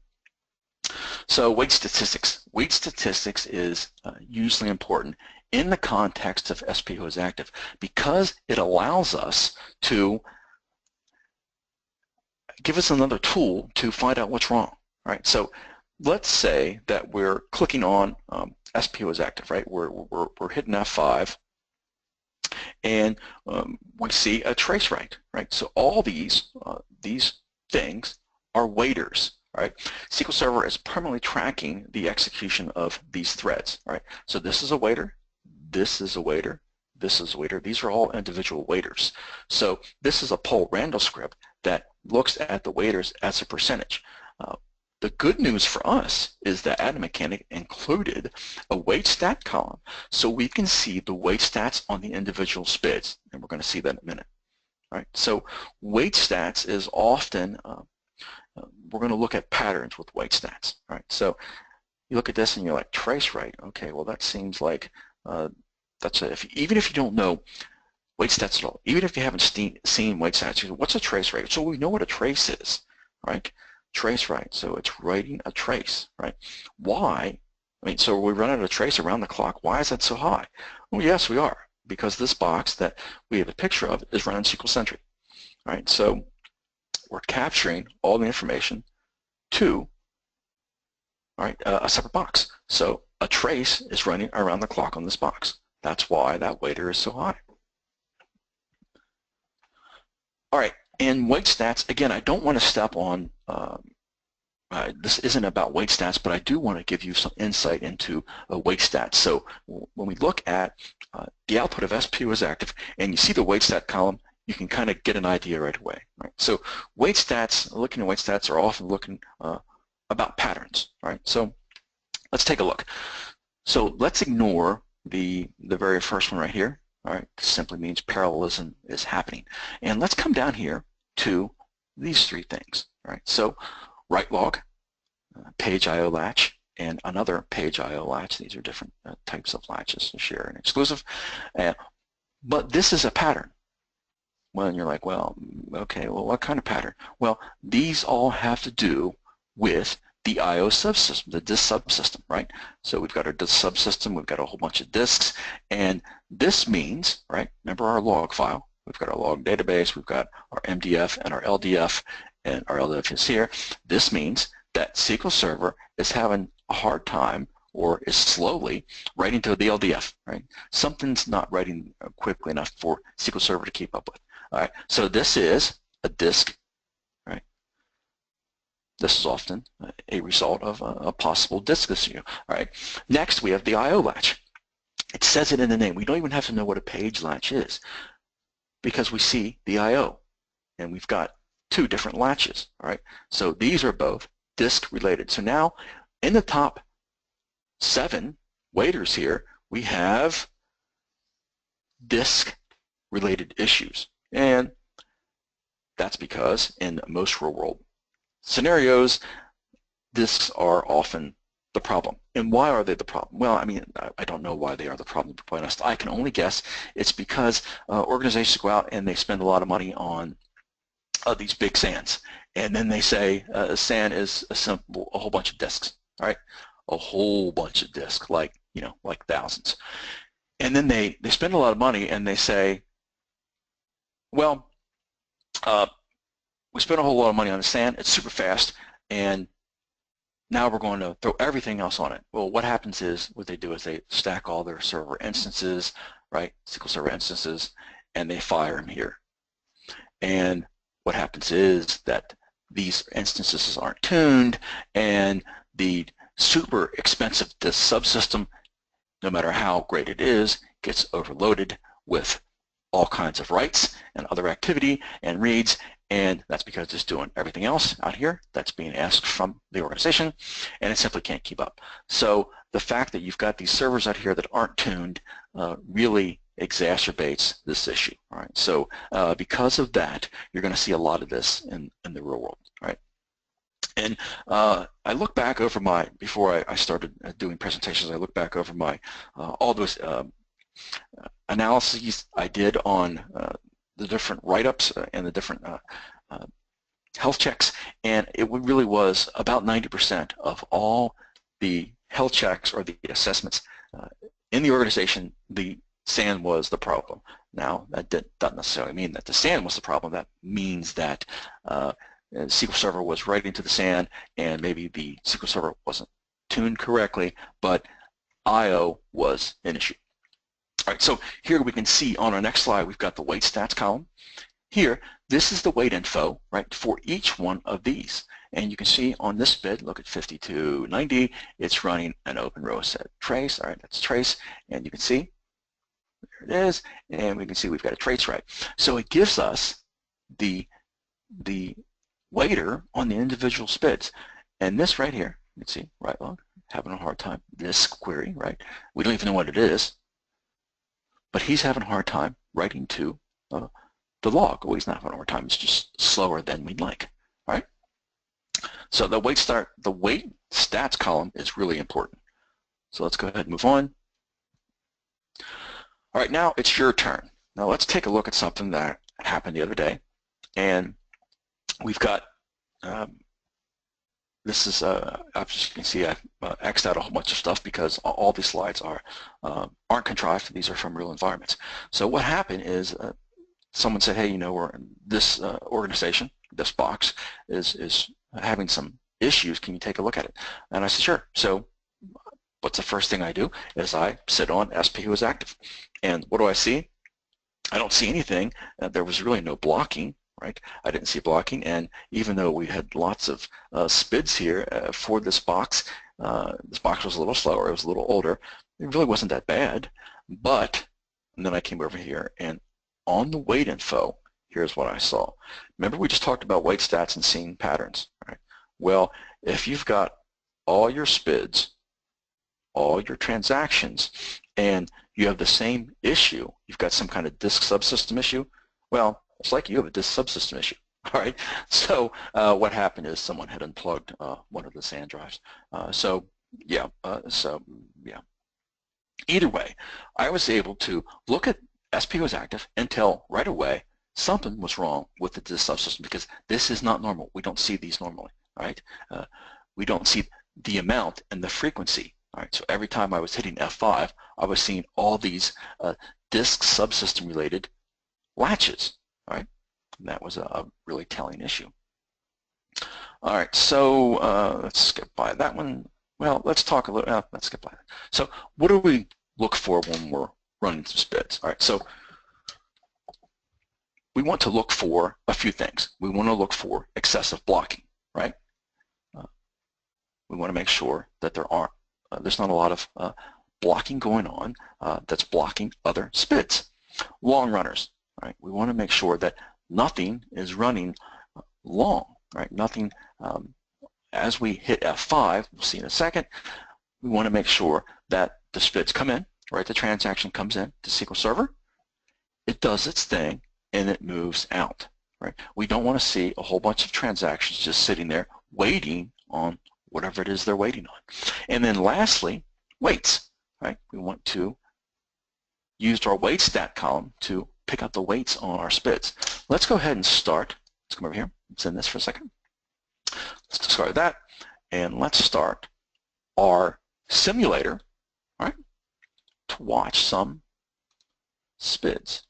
[SPEAKER 2] So weight statistics. Weight statistics is usually important in the context of SPO is active because it allows us to give us another tool to find out what's wrong, right? So let's say that we're clicking on SPO is active, right? We're hitting F5 and we see a trace write, right? So all these things are waiters, right? SQL Server is permanently tracking the execution of these threads, right? So this is a waiter, this is a waiter, this is a waiter. These are all individual waiters. So this is a poll random script that looks at the waiters as a percentage. The good news for us is that Adam Machanic included a wait stat column so we can see the wait stats on the individual SPIDs, and we're going to see that in a minute. All right, so wait stats is often, we're going to look at patterns with wait stats. All right, so you look at this and you're like, trace write, okay, well that seems like, even if you don't know wait stats at all, even if you haven't seen wait stats, you say, what's a trace write? So we know what a trace is, right? Trace write, so it's writing a trace, right? Why? I mean, so we're running a trace around the clock. Why is that so high? Well, yes, we are, because this box that we have a picture of is running SQL Sentry, right? So we're capturing all the information to, all right, a separate box. So a trace is running around the clock on this box. That's why that waiter is so high. All right, and wait stats, again, I don't want to step on, this isn't about wait stats, but I do want to give you some insight into wait stats. So when we look at the output of SPO is active and you see the wait stat column, you can kind of get an idea right away, right? So wait stats, looking at wait stats are often looking about patterns, right? So let's take a look. So let's ignore the very first one right here. All right, this simply means parallelism is happening. And let's come down here to these three things. All right, so write log, page IO latch, and another page IO latch. These are different types of latches, share and exclusive. But this is a pattern. Well, and you're like, well, okay, well, what kind of pattern? Well, these all have to do with the IO subsystem, the disk subsystem, right? So we've got our disk subsystem, we've got a whole bunch of disks, and this means, right, remember our log file, we've got our log database, we've got our MDF and our LDF, and our LDF is here. This means that SQL Server is having a hard time or is slowly writing to the LDF, right? Something's not writing quickly enough for SQL Server to keep up with. All right, so this is a disk, right? This is often a result of a possible disk issue. All right. Next, we have the IO latch. It says it in the name. We don't even have to know what a page latch is because we see the IO, and we've got two different latches. All right. So these are both disk related. So now, in the top 7 waiters here, we have disk related issues, and that's because in most real-world scenarios, disks are often the problem. And why are they the problem? Well, I mean, I don't know why they are the problem, to be quite honest. I can only guess it's because organizations go out and they spend a lot of money on these big SANs. And then they say SAN is a whole bunch of disks, all right? a whole bunch of disks, like, like thousands. And then they spend a lot of money and they say, well, we spent a whole lot of money on the SAN, it's super fast, and now we're going to throw everything else on it. Well, what happens is, what they do is they stack all their server instances, right, SQL Server instances, and they fire them here. And what happens is that these instances aren't tuned, and the super expensive disk subsystem, no matter how great it is, gets overloaded with all kinds of writes and other activity and reads, and that's because it's doing everything else out here that's being asked from the organization, and it simply can't keep up. So the fact that you've got these servers out here that aren't tuned really exacerbates this issue. All right, so because of that, you're going to see a lot of this in the real world. All right, and I look back over my, before I started doing presentations, I look back over my all those analyses I did on the different write-ups and the different health checks, and it really was about 90% of all the health checks or the assessments in the organization, the SAN was the problem. Now, that doesn't necessarily mean that the SAN was the problem. That means that SQL Server was writing to the SAN, and maybe the SQL Server wasn't tuned correctly, but I/O was an issue. All right, so here we can see on our next slide, we've got the wait stats column. Here, this is the wait info, right, for each one of these. And you can see on this bid, look at 5290, it's running an open row set trace. All right, that's trace, and you can see, there it is, and we can see we've got a trace right. So it gives us the waiter on the individual SPIDs. And this right here, you can see, write log, having a hard time, this query, right? We don't even know what it is, but he's having a hard time writing to the log. Well, he's not having a hard time, it's just slower than we'd like, all right? So the wait stats column is really important. So let's go ahead and move on. All right, now it's your turn. Now let's take a look at something that happened the other day. And we've got, this is, as you can see, I've X'd out a whole bunch of stuff because all these slides aren't contrived. These are from real environments. So what happened is someone said, hey, we're in this organization, this box is having some issues. Can you take a look at it? And I said, sure. So what's the first thing I do is I sit on SP who is active. And what do I see? I don't see anything. There was really no blocking, right? I didn't see blocking, and even though we had lots of SPIDs here for this box was a little slower, it was a little older, it really wasn't that bad. But, and then I came over here, and on the wait info, here's what I saw. Remember we just talked about wait stats and seeing patterns, right? Well, if you've got all your SPIDs, all your transactions, and you have the same issue, you've got some kind of disk subsystem issue, well, it's like you have a disk subsystem issue, all right? So what happened is someone had unplugged one of the SAN drives. Yeah. Either way, I was able to look at SP was active and tell right away something was wrong with the disk subsystem, because this is not normal. We don't see these normally, all right? We don't see the amount and the frequency. All right, so every time I was hitting F5, I was seeing all these disk subsystem related latches, all right? And that was a really telling issue. All right, so let's skip by that one. Well, let's talk a little, let's skip by that. So what do we look for when we're running some SPIDs? All right, so we want to look for a few things. We want to look for excessive blocking, right? We want to make sure that there's not a lot of blocking going on that's blocking other SPIDs. Long runners, right? We want to make sure that nothing is running long, right? Nothing, as we hit F5, we'll see in a second, we want to make sure that the SPIDs come in, right? The transaction comes in to SQL Server, it does its thing, and it moves out, right? We don't want to see a whole bunch of transactions just sitting there waiting on whatever it is they're waiting on. And then lastly, waits, right? We want to use our wait stat column to pick up the waits on our SPIDs. Let's go ahead and start. Let's come over here. Let's end this for a second. Let's discard that, and let's start our simulator, right, to watch some SPIDs.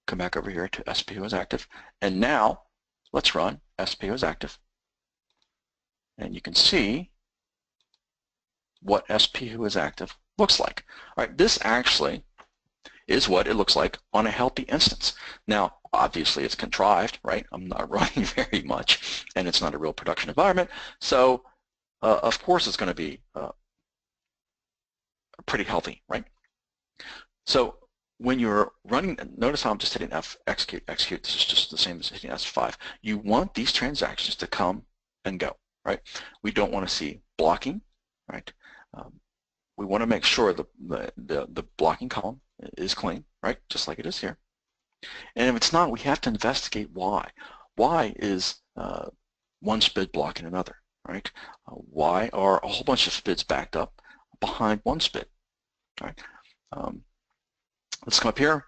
[SPEAKER 2] Come back over here to SPO is active, and now let's run SPO is active, and you can see what SPO is active looks like. All right, this actually is what it looks like on a healthy instance. Now, obviously it's contrived, right? I'm not running very much, and it's not a real production environment, so of course it's going to be pretty healthy, right? So when you're running, notice how I'm just hitting F, execute. This is just the same as hitting S5. You want these transactions to come and go, right? We don't want to see blocking, right? We want to make sure the blocking column is clean, right? Just like it is here. And if it's not, we have to investigate why. Why is one SPID blocking another, right? Why are a whole bunch of SPIDs backed up behind one SPID, right? Let's come up here,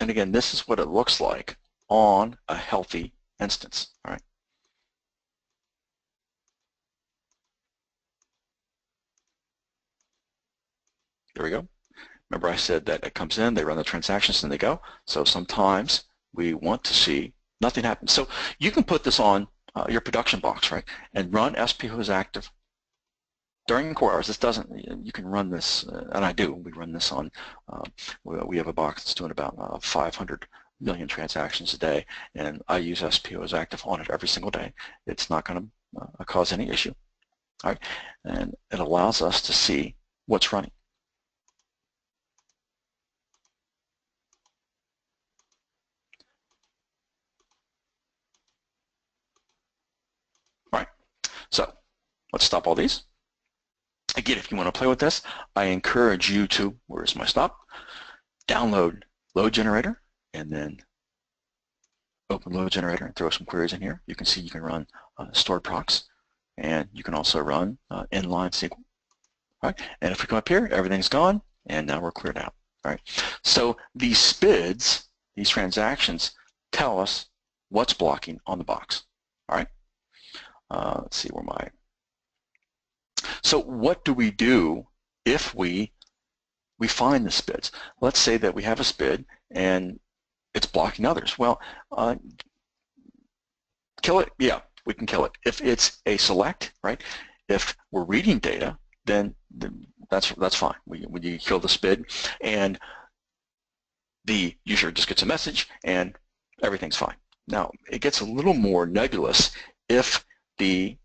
[SPEAKER 2] and again, this is what it looks like on a healthy instance. All right. There we go. Remember I said that it comes in, they run the transactions, and they go. So sometimes we want to see nothing happen. So you can put this on your production box, right, and run SPO is active during core hours. This doesn't, you can run this, and I do, we run this on, we have a box that's doing about 500 million transactions a day, and I use SPO as active on it every single day. It's not going to cause any issue. All right, and it allows us to see what's running. All right, so let's stop all these. Again, if you want to play with this, I encourage you to, where's my stop? Download Load Generator and then open Load Generator and throw some queries in here. You can see you can run stored procs, and you can also run inline SQL. All right, and if we come up here, everything's gone, and now we're cleared out. All right, so these SPIDs, these transactions, tell us what's blocking on the box. All right, let's see where my. So what do we do if we find the SPIDs? Let's say that we have a SPID and it's blocking others. Well, kill it? Yeah, we can kill it. If it's a select, right? If we're reading data, then that's fine. We kill the SPID, and the user just gets a message and everything's fine. Now, it gets a little more nebulous if the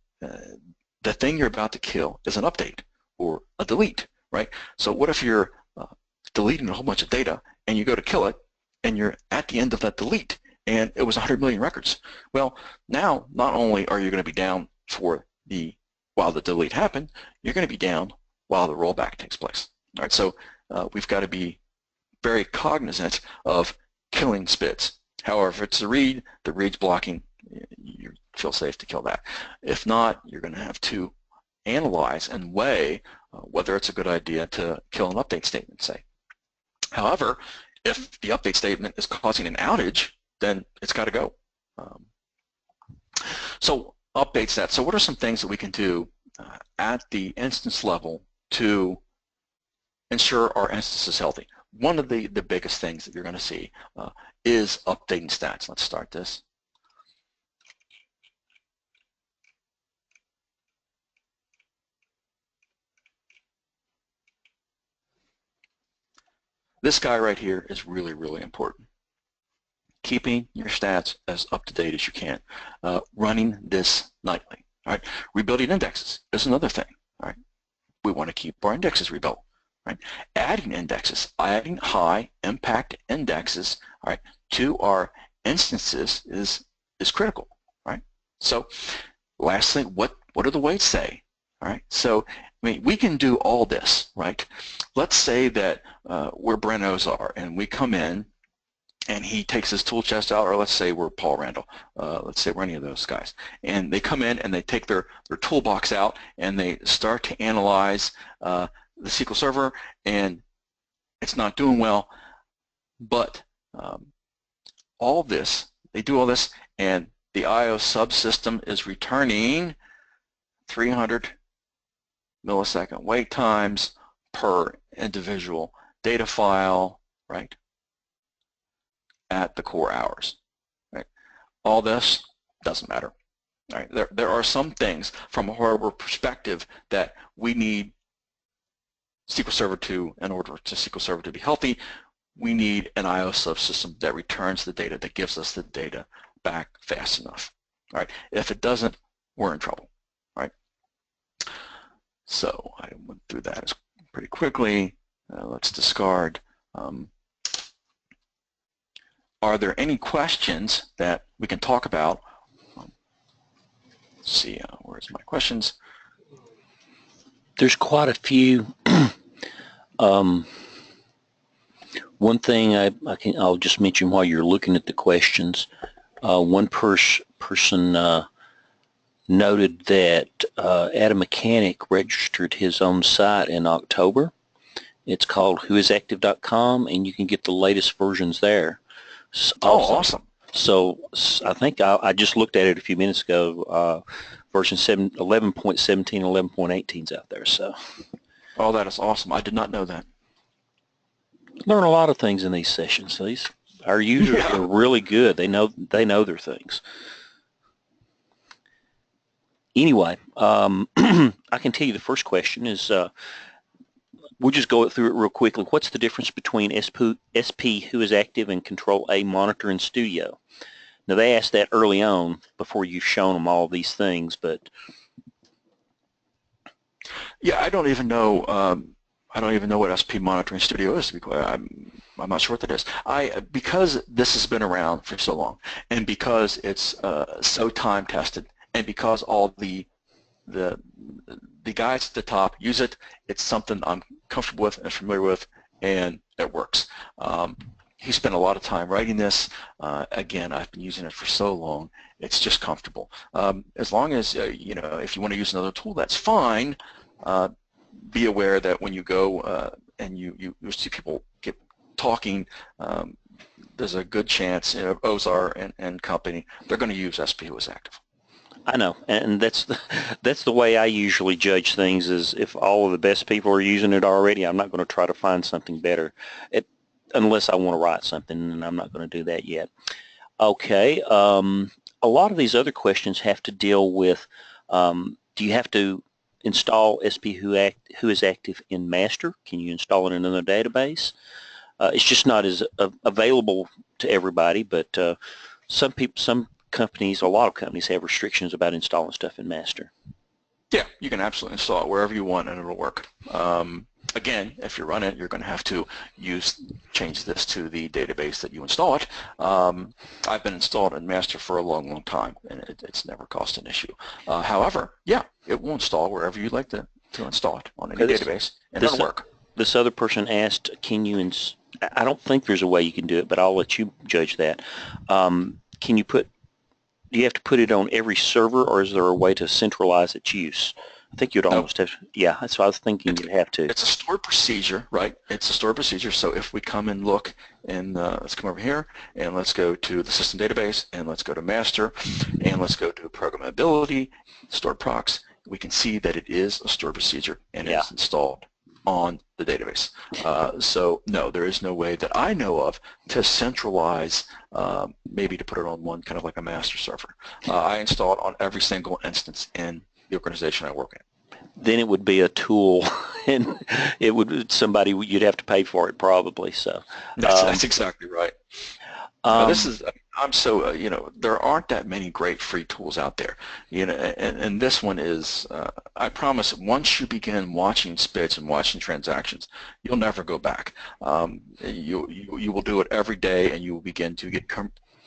[SPEAKER 2] thing you're about to kill is an update or a delete, right? So what if you're deleting a whole bunch of data and you go to kill it and you're at the end of that delete and it was 100 million records? Well, now not only are you going to be down for while the delete happened, you're going to be down while the rollback takes place. All right, so we've got to be very cognizant of killing SPIDs. However, if it's the read's blocking, you feel safe to kill that. If not, you're going to have to analyze and weigh whether it's a good idea to kill an update statement, say. However, if the update statement is causing an outage, then it's got to go. So update stats. So what are some things that we can do at the instance level to ensure our instance is healthy? One of the biggest things that you're going to see is updating stats. Let's start this. This guy right here is really, really important. Keeping your stats as up-to-date as you can. Running this nightly. All right. Rebuilding indexes is another thing. All right. We want to keep our indexes rebuilt. Right. Adding indexes, adding high impact indexes, all right, to our instances is critical. Right. So, lastly, what do the weights say? All right. So, I mean, we can do all this, right? Let's say that we're Brent Ozar and we come in and he takes his tool chest out, or let's say we're Paul Randall. Let's say we're any of those guys. And they come in and they take their toolbox out and they start to analyze the SQL Server, and it's not doing well. But all this, they do all this, and the I/O subsystem is returning 300 millisecond wait times per individual data file, right, at the core hours. Right? All this doesn't matter. Right? There are some things from a hardware perspective that we need SQL Server to, in order to SQL Server to be healthy, we need an I/O subsystem that returns the data, that gives us the data back fast enough. All right? If it doesn't, we're in trouble. Right? So I went through that pretty quickly. Let's discard. Are there any questions that we can talk about? Let's see, where's my questions?
[SPEAKER 1] There's quite a few. One thing I'll just mention while you're looking at the questions. One person noted that Adam Machanic registered his own site in October. It's called whoisactive.com, and you can get the latest versions there.
[SPEAKER 2] Oh, awesome.
[SPEAKER 1] So I think I just looked at it a few minutes ago. Version 11.17 and 11.18 is out there. So.
[SPEAKER 2] Oh, that is awesome. I did not know that.
[SPEAKER 1] Learn a lot of things in these sessions. Our users are really good. They know their things. Anyway, I can tell you the first question is, we'll just go through it real quickly. What's the difference between SP Who is Active and Control A Monitor in Studio? Now they asked that early on before you've shown them all these things, but
[SPEAKER 2] yeah, I don't even know. I don't even know what SP Monitoring Studio is. To be clear, I'm not sure what that is. Because this has been around for so long, and because it's so time tested, and because all the guys at the top use it, it's something I'm comfortable with and familiar with, and it works. He spent a lot of time writing this. Again, I've been using it for so long, it's just comfortable. As long as, you know, if you want to use another tool, that's fine. Be aware that when you go and you see people get talking, there's a good chance, you know, Ozar and company, they're going to use SP Who is Active.
[SPEAKER 1] I know, and that's the way I usually judge things, is if all of the best people are using it already, I'm not going to try to find something better. Unless I want to write something, and I'm not going to do that yet. Okay, a lot of these other questions have to deal with, do you have to install SP Who is Active in master? Can you install it in another database? It's just not as available to everybody, but some companies, a lot of companies have restrictions about installing stuff in master.
[SPEAKER 2] Yeah, you can absolutely install it wherever you want and it'll work. Again, if you run it, you're going to have to change this to the database that you install it. I've been installed in master for a long, long time, and it's never caused an issue. However, yeah, it will install wherever you'd like to install it on any database, and it'll work.
[SPEAKER 1] This other person asked, can you I don't think there's a way you can do it, but I'll let you judge that. Can you do you have to put it on every server, or is there a way to centralize its use? I think you'd almost have, yeah, that's what I was thinking. You'd have to.
[SPEAKER 2] It's a stored procedure, right? It's a stored procedure. So if we come and look, and let's come over here, and let's go to the system database, and let's go to master, and let's go to programmability, stored procs, we can see that it is a stored procedure, and it's installed on the database. So no, there is no way that I know of to centralize, maybe to put it on one kind of like a master server. I install it on every single instance in the organization I work in.
[SPEAKER 1] Then it would be a tool, and it would you'd have to pay for it probably. So
[SPEAKER 2] that's exactly right. This is, I'm so, you know, there aren't that many great free tools out there, you know, and this one is, I promise, once you begin watching SPIDs and watching transactions, you'll never go back. You will do it every day, and you will begin to get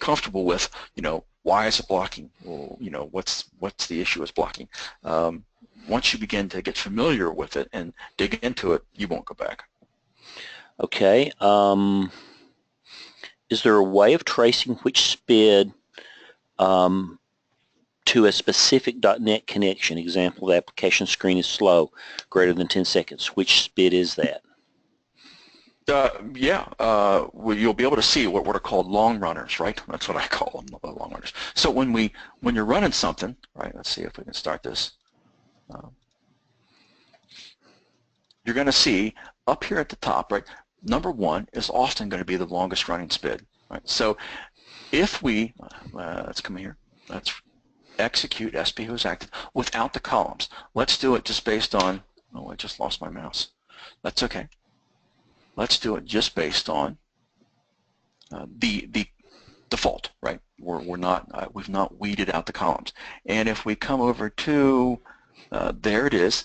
[SPEAKER 2] comfortable with, you know, why is it blocking? Well, you know, what's the issue is blocking? Once you begin to get familiar with it and dig into it, you won't go back.
[SPEAKER 1] Okay. Is there a way of tracing which SPID to a specific .NET connection? Example, the application screen is slow, greater than 10 seconds. Which SPID is that?
[SPEAKER 2] Yeah, well, you'll be able to see what are called long runners, right? That's what I call them, long runners. So when you're running something, right? Let's see if we can start this. You're going to see up here at the top, right? Number 1 is often going to be the longest running SPID, right? So if we, let's come here, let's execute SP who is active without the columns. Let's do it just based on, oh, I just lost my mouse. That's okay. Let's do it just based on the default, right? We're not, we've not weeded out the columns. And if we come over to, there it is,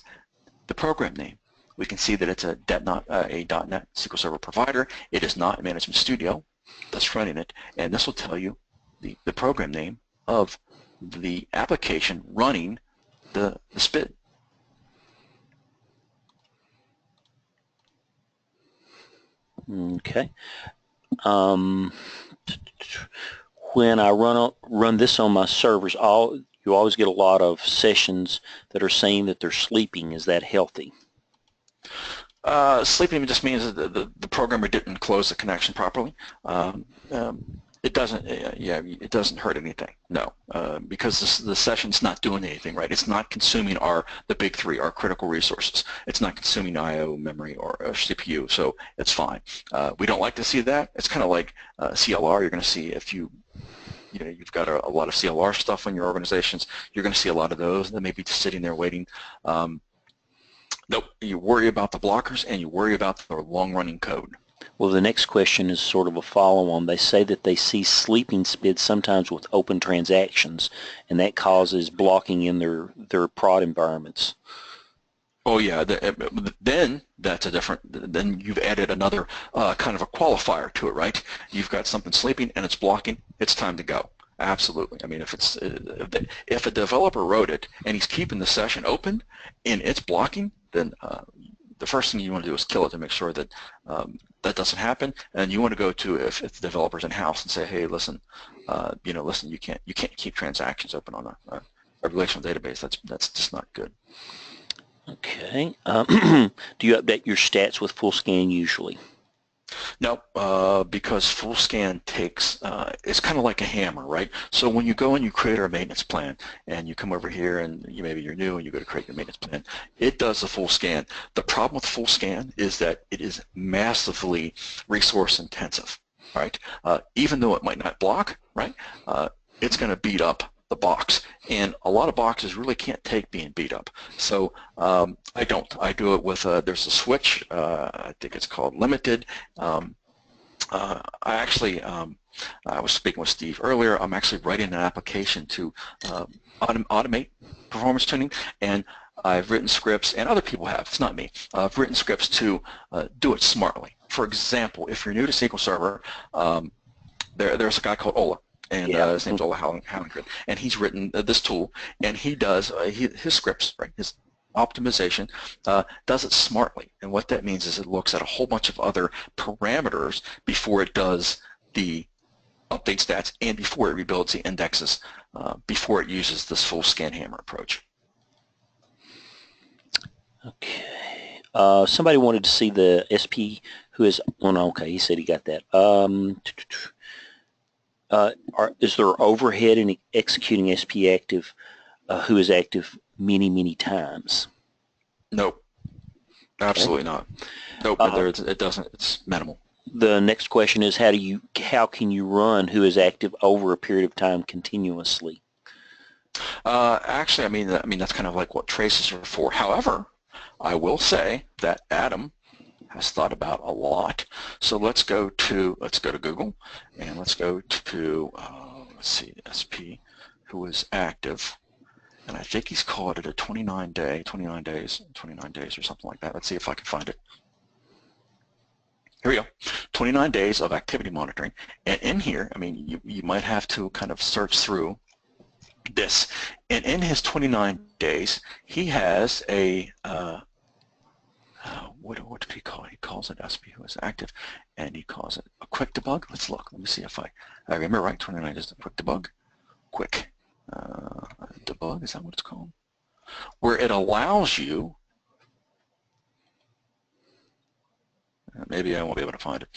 [SPEAKER 2] the program name. We can see that it's a .NET SQL Server provider. It is not Management Studio that's running it, and this will tell you the program name of the application running the SPID.
[SPEAKER 1] Okay. When I run this on my servers, you always get a lot of sessions that are saying that they're sleeping. Is that healthy?
[SPEAKER 2] Sleeping just means that the programmer didn't close the connection properly. It doesn't, it doesn't hurt anything, no, because the session's not doing anything, right? It's not consuming the big 3, our critical resources. It's not consuming I/O, memory, or CPU, so it's fine. We don't like to see that. It's kind of like CLR. You're going to see if you've got a lot of CLR stuff in your organizations, you're going to see a lot of those that may be just sitting there waiting. Nope, you worry about the blockers and you worry about the long-running code.
[SPEAKER 1] Well, the next question is sort of a follow-on. They say that they see sleeping SPID sometimes with open transactions, and that causes blocking in their prod environments.
[SPEAKER 2] Oh yeah, then that's a different, then you've added another kind of a qualifier to it, right? You've got something sleeping and it's blocking, it's time to go. Absolutely. I mean, if a developer wrote it and he's keeping the session open and it's blocking, then the first thing you want to do is kill it to make sure that that doesn't happen. And you want to go to if the developer's in house and say, hey, listen, listen, you can't keep transactions open on a relational database. That's just not good.
[SPEAKER 1] Okay. Do you update your stats with full scan usually?
[SPEAKER 2] No, because full scan takes, it's kind of like a hammer, right? So when you go and you create our maintenance plan and you come over here and maybe you're new and you go to create your maintenance plan, it does a full scan. The problem with full scan is that it is massively resource intensive, right? Even though it might not block, right? It's going to beat up the box, and a lot of boxes really can't take being beat up. So I don't. I do it with there's a switch. I think it's called limited. I was speaking with Steve earlier. I'm actually writing an application to automate performance tuning, and I've written scripts, and other people have. It's not me. I've written scripts to do it smartly. For example, if you're new to SQL Server, there's a guy called Ola. And his name's Ola Hallingren, and he's written this tool, and he does his scripts, right? His optimization does it smartly, and what that means is it looks at a whole bunch of other parameters before it does the update stats and before it rebuilds the indexes, before it uses this full scan hammer approach.
[SPEAKER 1] Okay. Somebody wanted to see the SP who is. Oh no, okay. He said he got that. Is there overhead in executing SP active who is active many times?
[SPEAKER 2] Nope, absolutely not. Nope, it doesn't. It's minimal.
[SPEAKER 1] The next question is how can you run who is active over a period of time continuously?
[SPEAKER 2] Actually, I mean that's kind of like what traces are for. However, I will say that Adam has thought about a lot. So let's go to Google, and let's go to let's see, SP who is active, and I think he's called it a 29 days or something like that. Let's see if I can find it. Here we go, 29 days of activity monitoring, and in here, I mean, you might have to kind of search through this, and in his 29 days, he has a what did he call it? He calls it SP who is active, and he calls it a quick debug. Let's look. Let me see if I remember right. 29 is the quick debug. Quick debug, is that what it's called? Where it allows you, Maybe I won't be able to find it.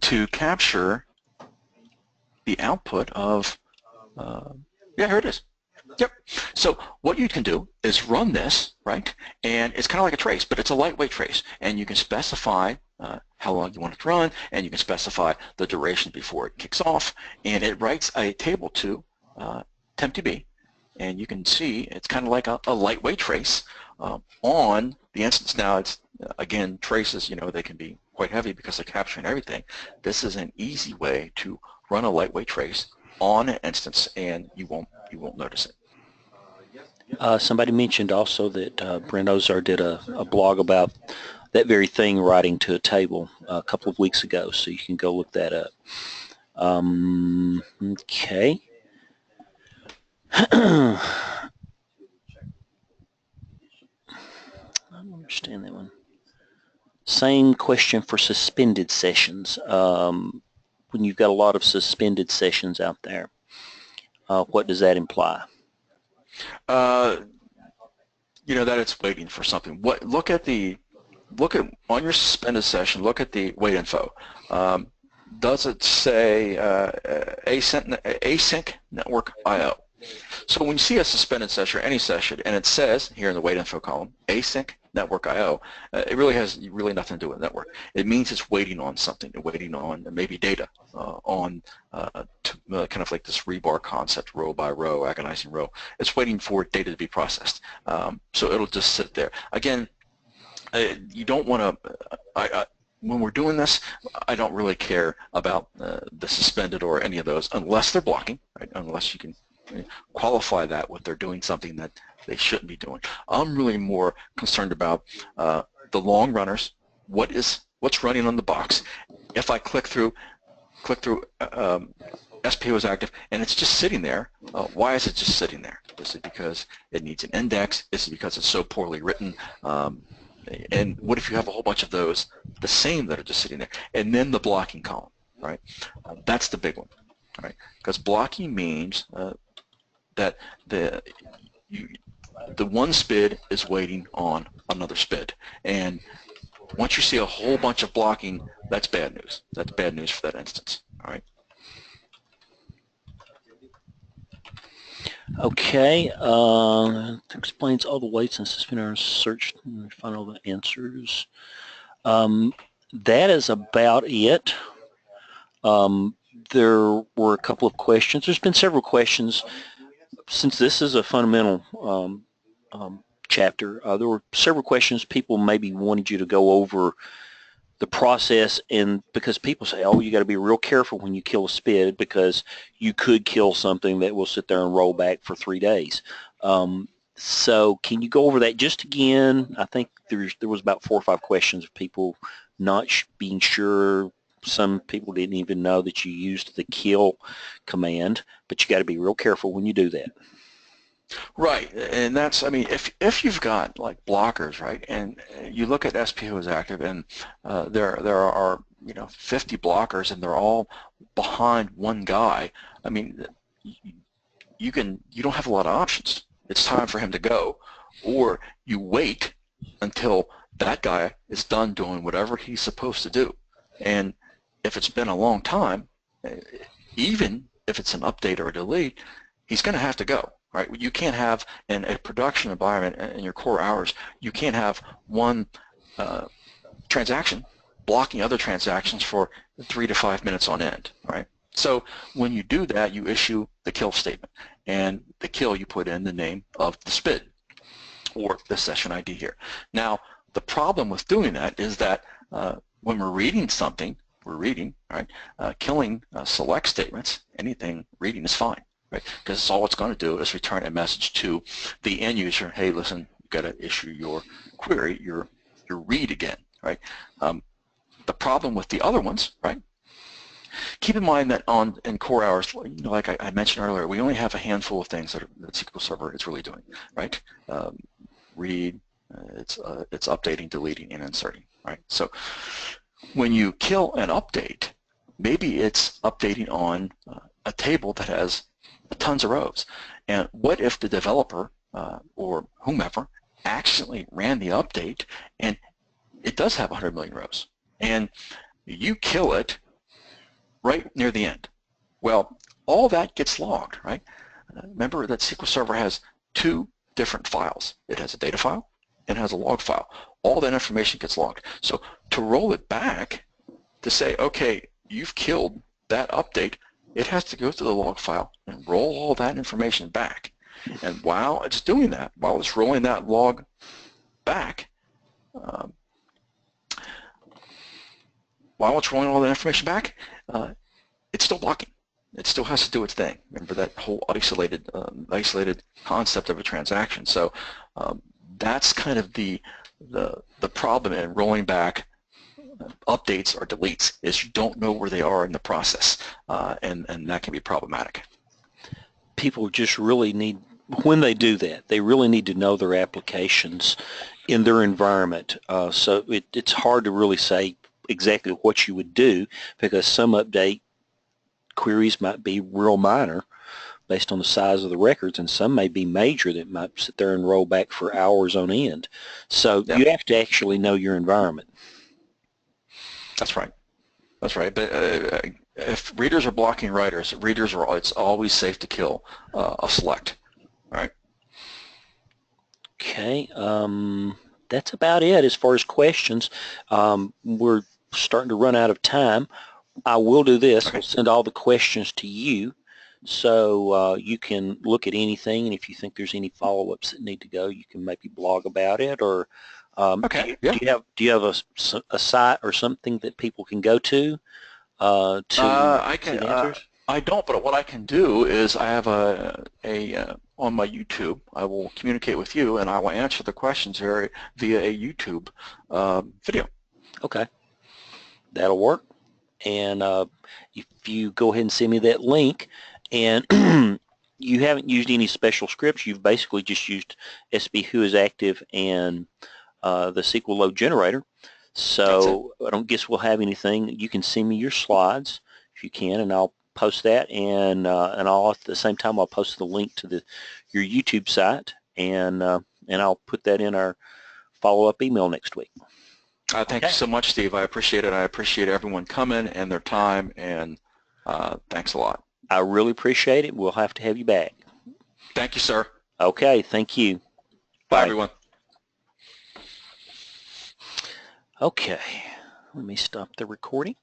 [SPEAKER 2] To capture the output of, yeah, here it is. Yep. So what you can do is run this, right? And it's kind of like a trace, but it's a lightweight trace. And you can specify how long you want it to run, and you can specify the duration before it kicks off. And it writes a table to tempdb. And you can see it's kind of like a lightweight trace on the instance. Now, it's again, traces, you know, they can be quite heavy because they're capturing everything. This is an easy way to run a lightweight trace on an instance, and you won't notice it.
[SPEAKER 1] Somebody mentioned also that Brent Ozar did a blog about that very thing, writing to a table, a couple of weeks ago, so you can go look that up. Okay. I don't understand that one. Same question for suspended sessions. When you've got a lot of suspended sessions out there, what does that imply?
[SPEAKER 2] You know, that it's waiting for something. Look at on your suspended session. Look at the wait info. Does it say async network IO? So when you see a suspended session or any session, and it says here in the wait info column async network IO, it really has nothing to do with network. It means it's waiting on something, waiting on maybe data, on kind of like this rebar concept, row by row, agonizing row. It's waiting for data to be processed. So it'll just sit there. Again, you don't want to, when we're doing this, I don't really care about the suspended or any of those unless they're blocking, right? Unless you can qualify that with they're doing something that they shouldn't be doing. I'm really more concerned about the long runners. What's running on the box? If I click through SPO is active and it's just sitting there, why is it just sitting there? Is it because it needs an index? Is it because it's so poorly written? And what if you have a whole bunch of those the same that are just sitting there? And then the blocking column, right? That's the big one, right? Because blocking means that the one SPID is waiting on another SPID, and once you see a whole bunch of blocking, that's bad news. That's bad news for that instance. All right.
[SPEAKER 1] Okay. That explains all the waits and suspended search and find all the answers. That is about it. There were a couple of questions. There's been several questions. Since this is a fundamental chapter, there were several questions people maybe wanted you to go over the process, and because people say, oh, you got to be real careful when you kill a SPID because you could kill something that will sit there and roll back for 3 days. So can you go over that just again? I think there was about 4 or 5 questions of people not being sure. Some people didn't even know that you used the kill command, but you got to be real careful when you do that.
[SPEAKER 2] Right, and that's, I mean, if you've got like blockers, right, and you look at SPO is active, and there are 50 blockers, and they're all behind one guy. I mean, you don't have a lot of options. It's time for him to go, or you wait until that guy is done doing whatever he's supposed to do. And if it's been a long time, even if it's an update or a delete, he's going to have to go. Right? You can't have in a production environment in your core hours, you can't have one transaction blocking other transactions for 3 to 5 minutes on end. Right? So when you do that, you issue the kill statement, and the kill you put in the name of the SPID or the session ID here. Now the problem with doing that is that when we're reading something, right? Killing select statements, anything reading is fine. Right? Because all it's going to do is return a message to the end user. Hey, listen, you've got to issue your query, your read again. Right? The problem with the other ones, right? Keep in mind that in core hours, like I mentioned earlier, we only have a handful of things that SQL Server is really doing. Right? Read, it's updating, deleting, and inserting. Right? So when you kill an update, maybe it's updating on a table that has tons of rows. And what if the developer or whomever accidentally ran the update and it does have 100 million rows, and you kill it right near the end. Well, all that gets logged, right? Remember that SQL Server has two different files. It has a data file and it has a log file. All that information gets logged. So to roll it back, to say, okay, you've killed that update, it has to go to the log file and roll all that information back. And while it's doing that, while it's rolling that log back, while it's rolling all that information back, it's still blocking. It still has to do its thing. Remember that whole isolated concept of a transaction. So that's kind of the problem in rolling back updates or deletes, is you don't know where they are in the process, and that can be problematic.
[SPEAKER 1] People just really need, when they do that, they really need to know their applications in their environment. So it's hard to really say exactly what you would do, because some update queries might be real minor based on the size of the records, and some may be major that might sit there and roll back for hours on end. So you have to actually know your environment.
[SPEAKER 2] That's right. That's right. But if readers are blocking writers, it's always safe to kill a select. All right.
[SPEAKER 1] Okay. That's about it as far as questions. We're starting to run out of time. I will do this.
[SPEAKER 2] Okay.
[SPEAKER 1] I'll send all the questions to you, so you can look at anything, and if you think there's any follow-ups that need to go, you can maybe blog about it, or
[SPEAKER 2] Okay.
[SPEAKER 1] do you have a site or something that people can go to
[SPEAKER 2] I can.
[SPEAKER 1] see answers?
[SPEAKER 2] I don't, but what I can do is I have on my YouTube. I will communicate with you, and I will answer the questions via a YouTube video.
[SPEAKER 1] Okay, that'll work. And if you go ahead and send me that link, and you haven't used any special scripts, you've basically just used SB Who is Active and the SQL Load Generator. So I don't guess we'll have anything. You can send me your slides if you can, and I'll post that, and I'll at the same time I'll post the link to your YouTube site, and I'll put that in our follow-up email next week.
[SPEAKER 2] Thank you so much, Steve. I appreciate it. I appreciate everyone coming and their time, and thanks a lot.
[SPEAKER 1] I really appreciate it. We'll have to have you back.
[SPEAKER 2] Thank you, sir.
[SPEAKER 1] Okay, thank you.
[SPEAKER 2] Bye, everyone.
[SPEAKER 1] Okay, let me stop the recording.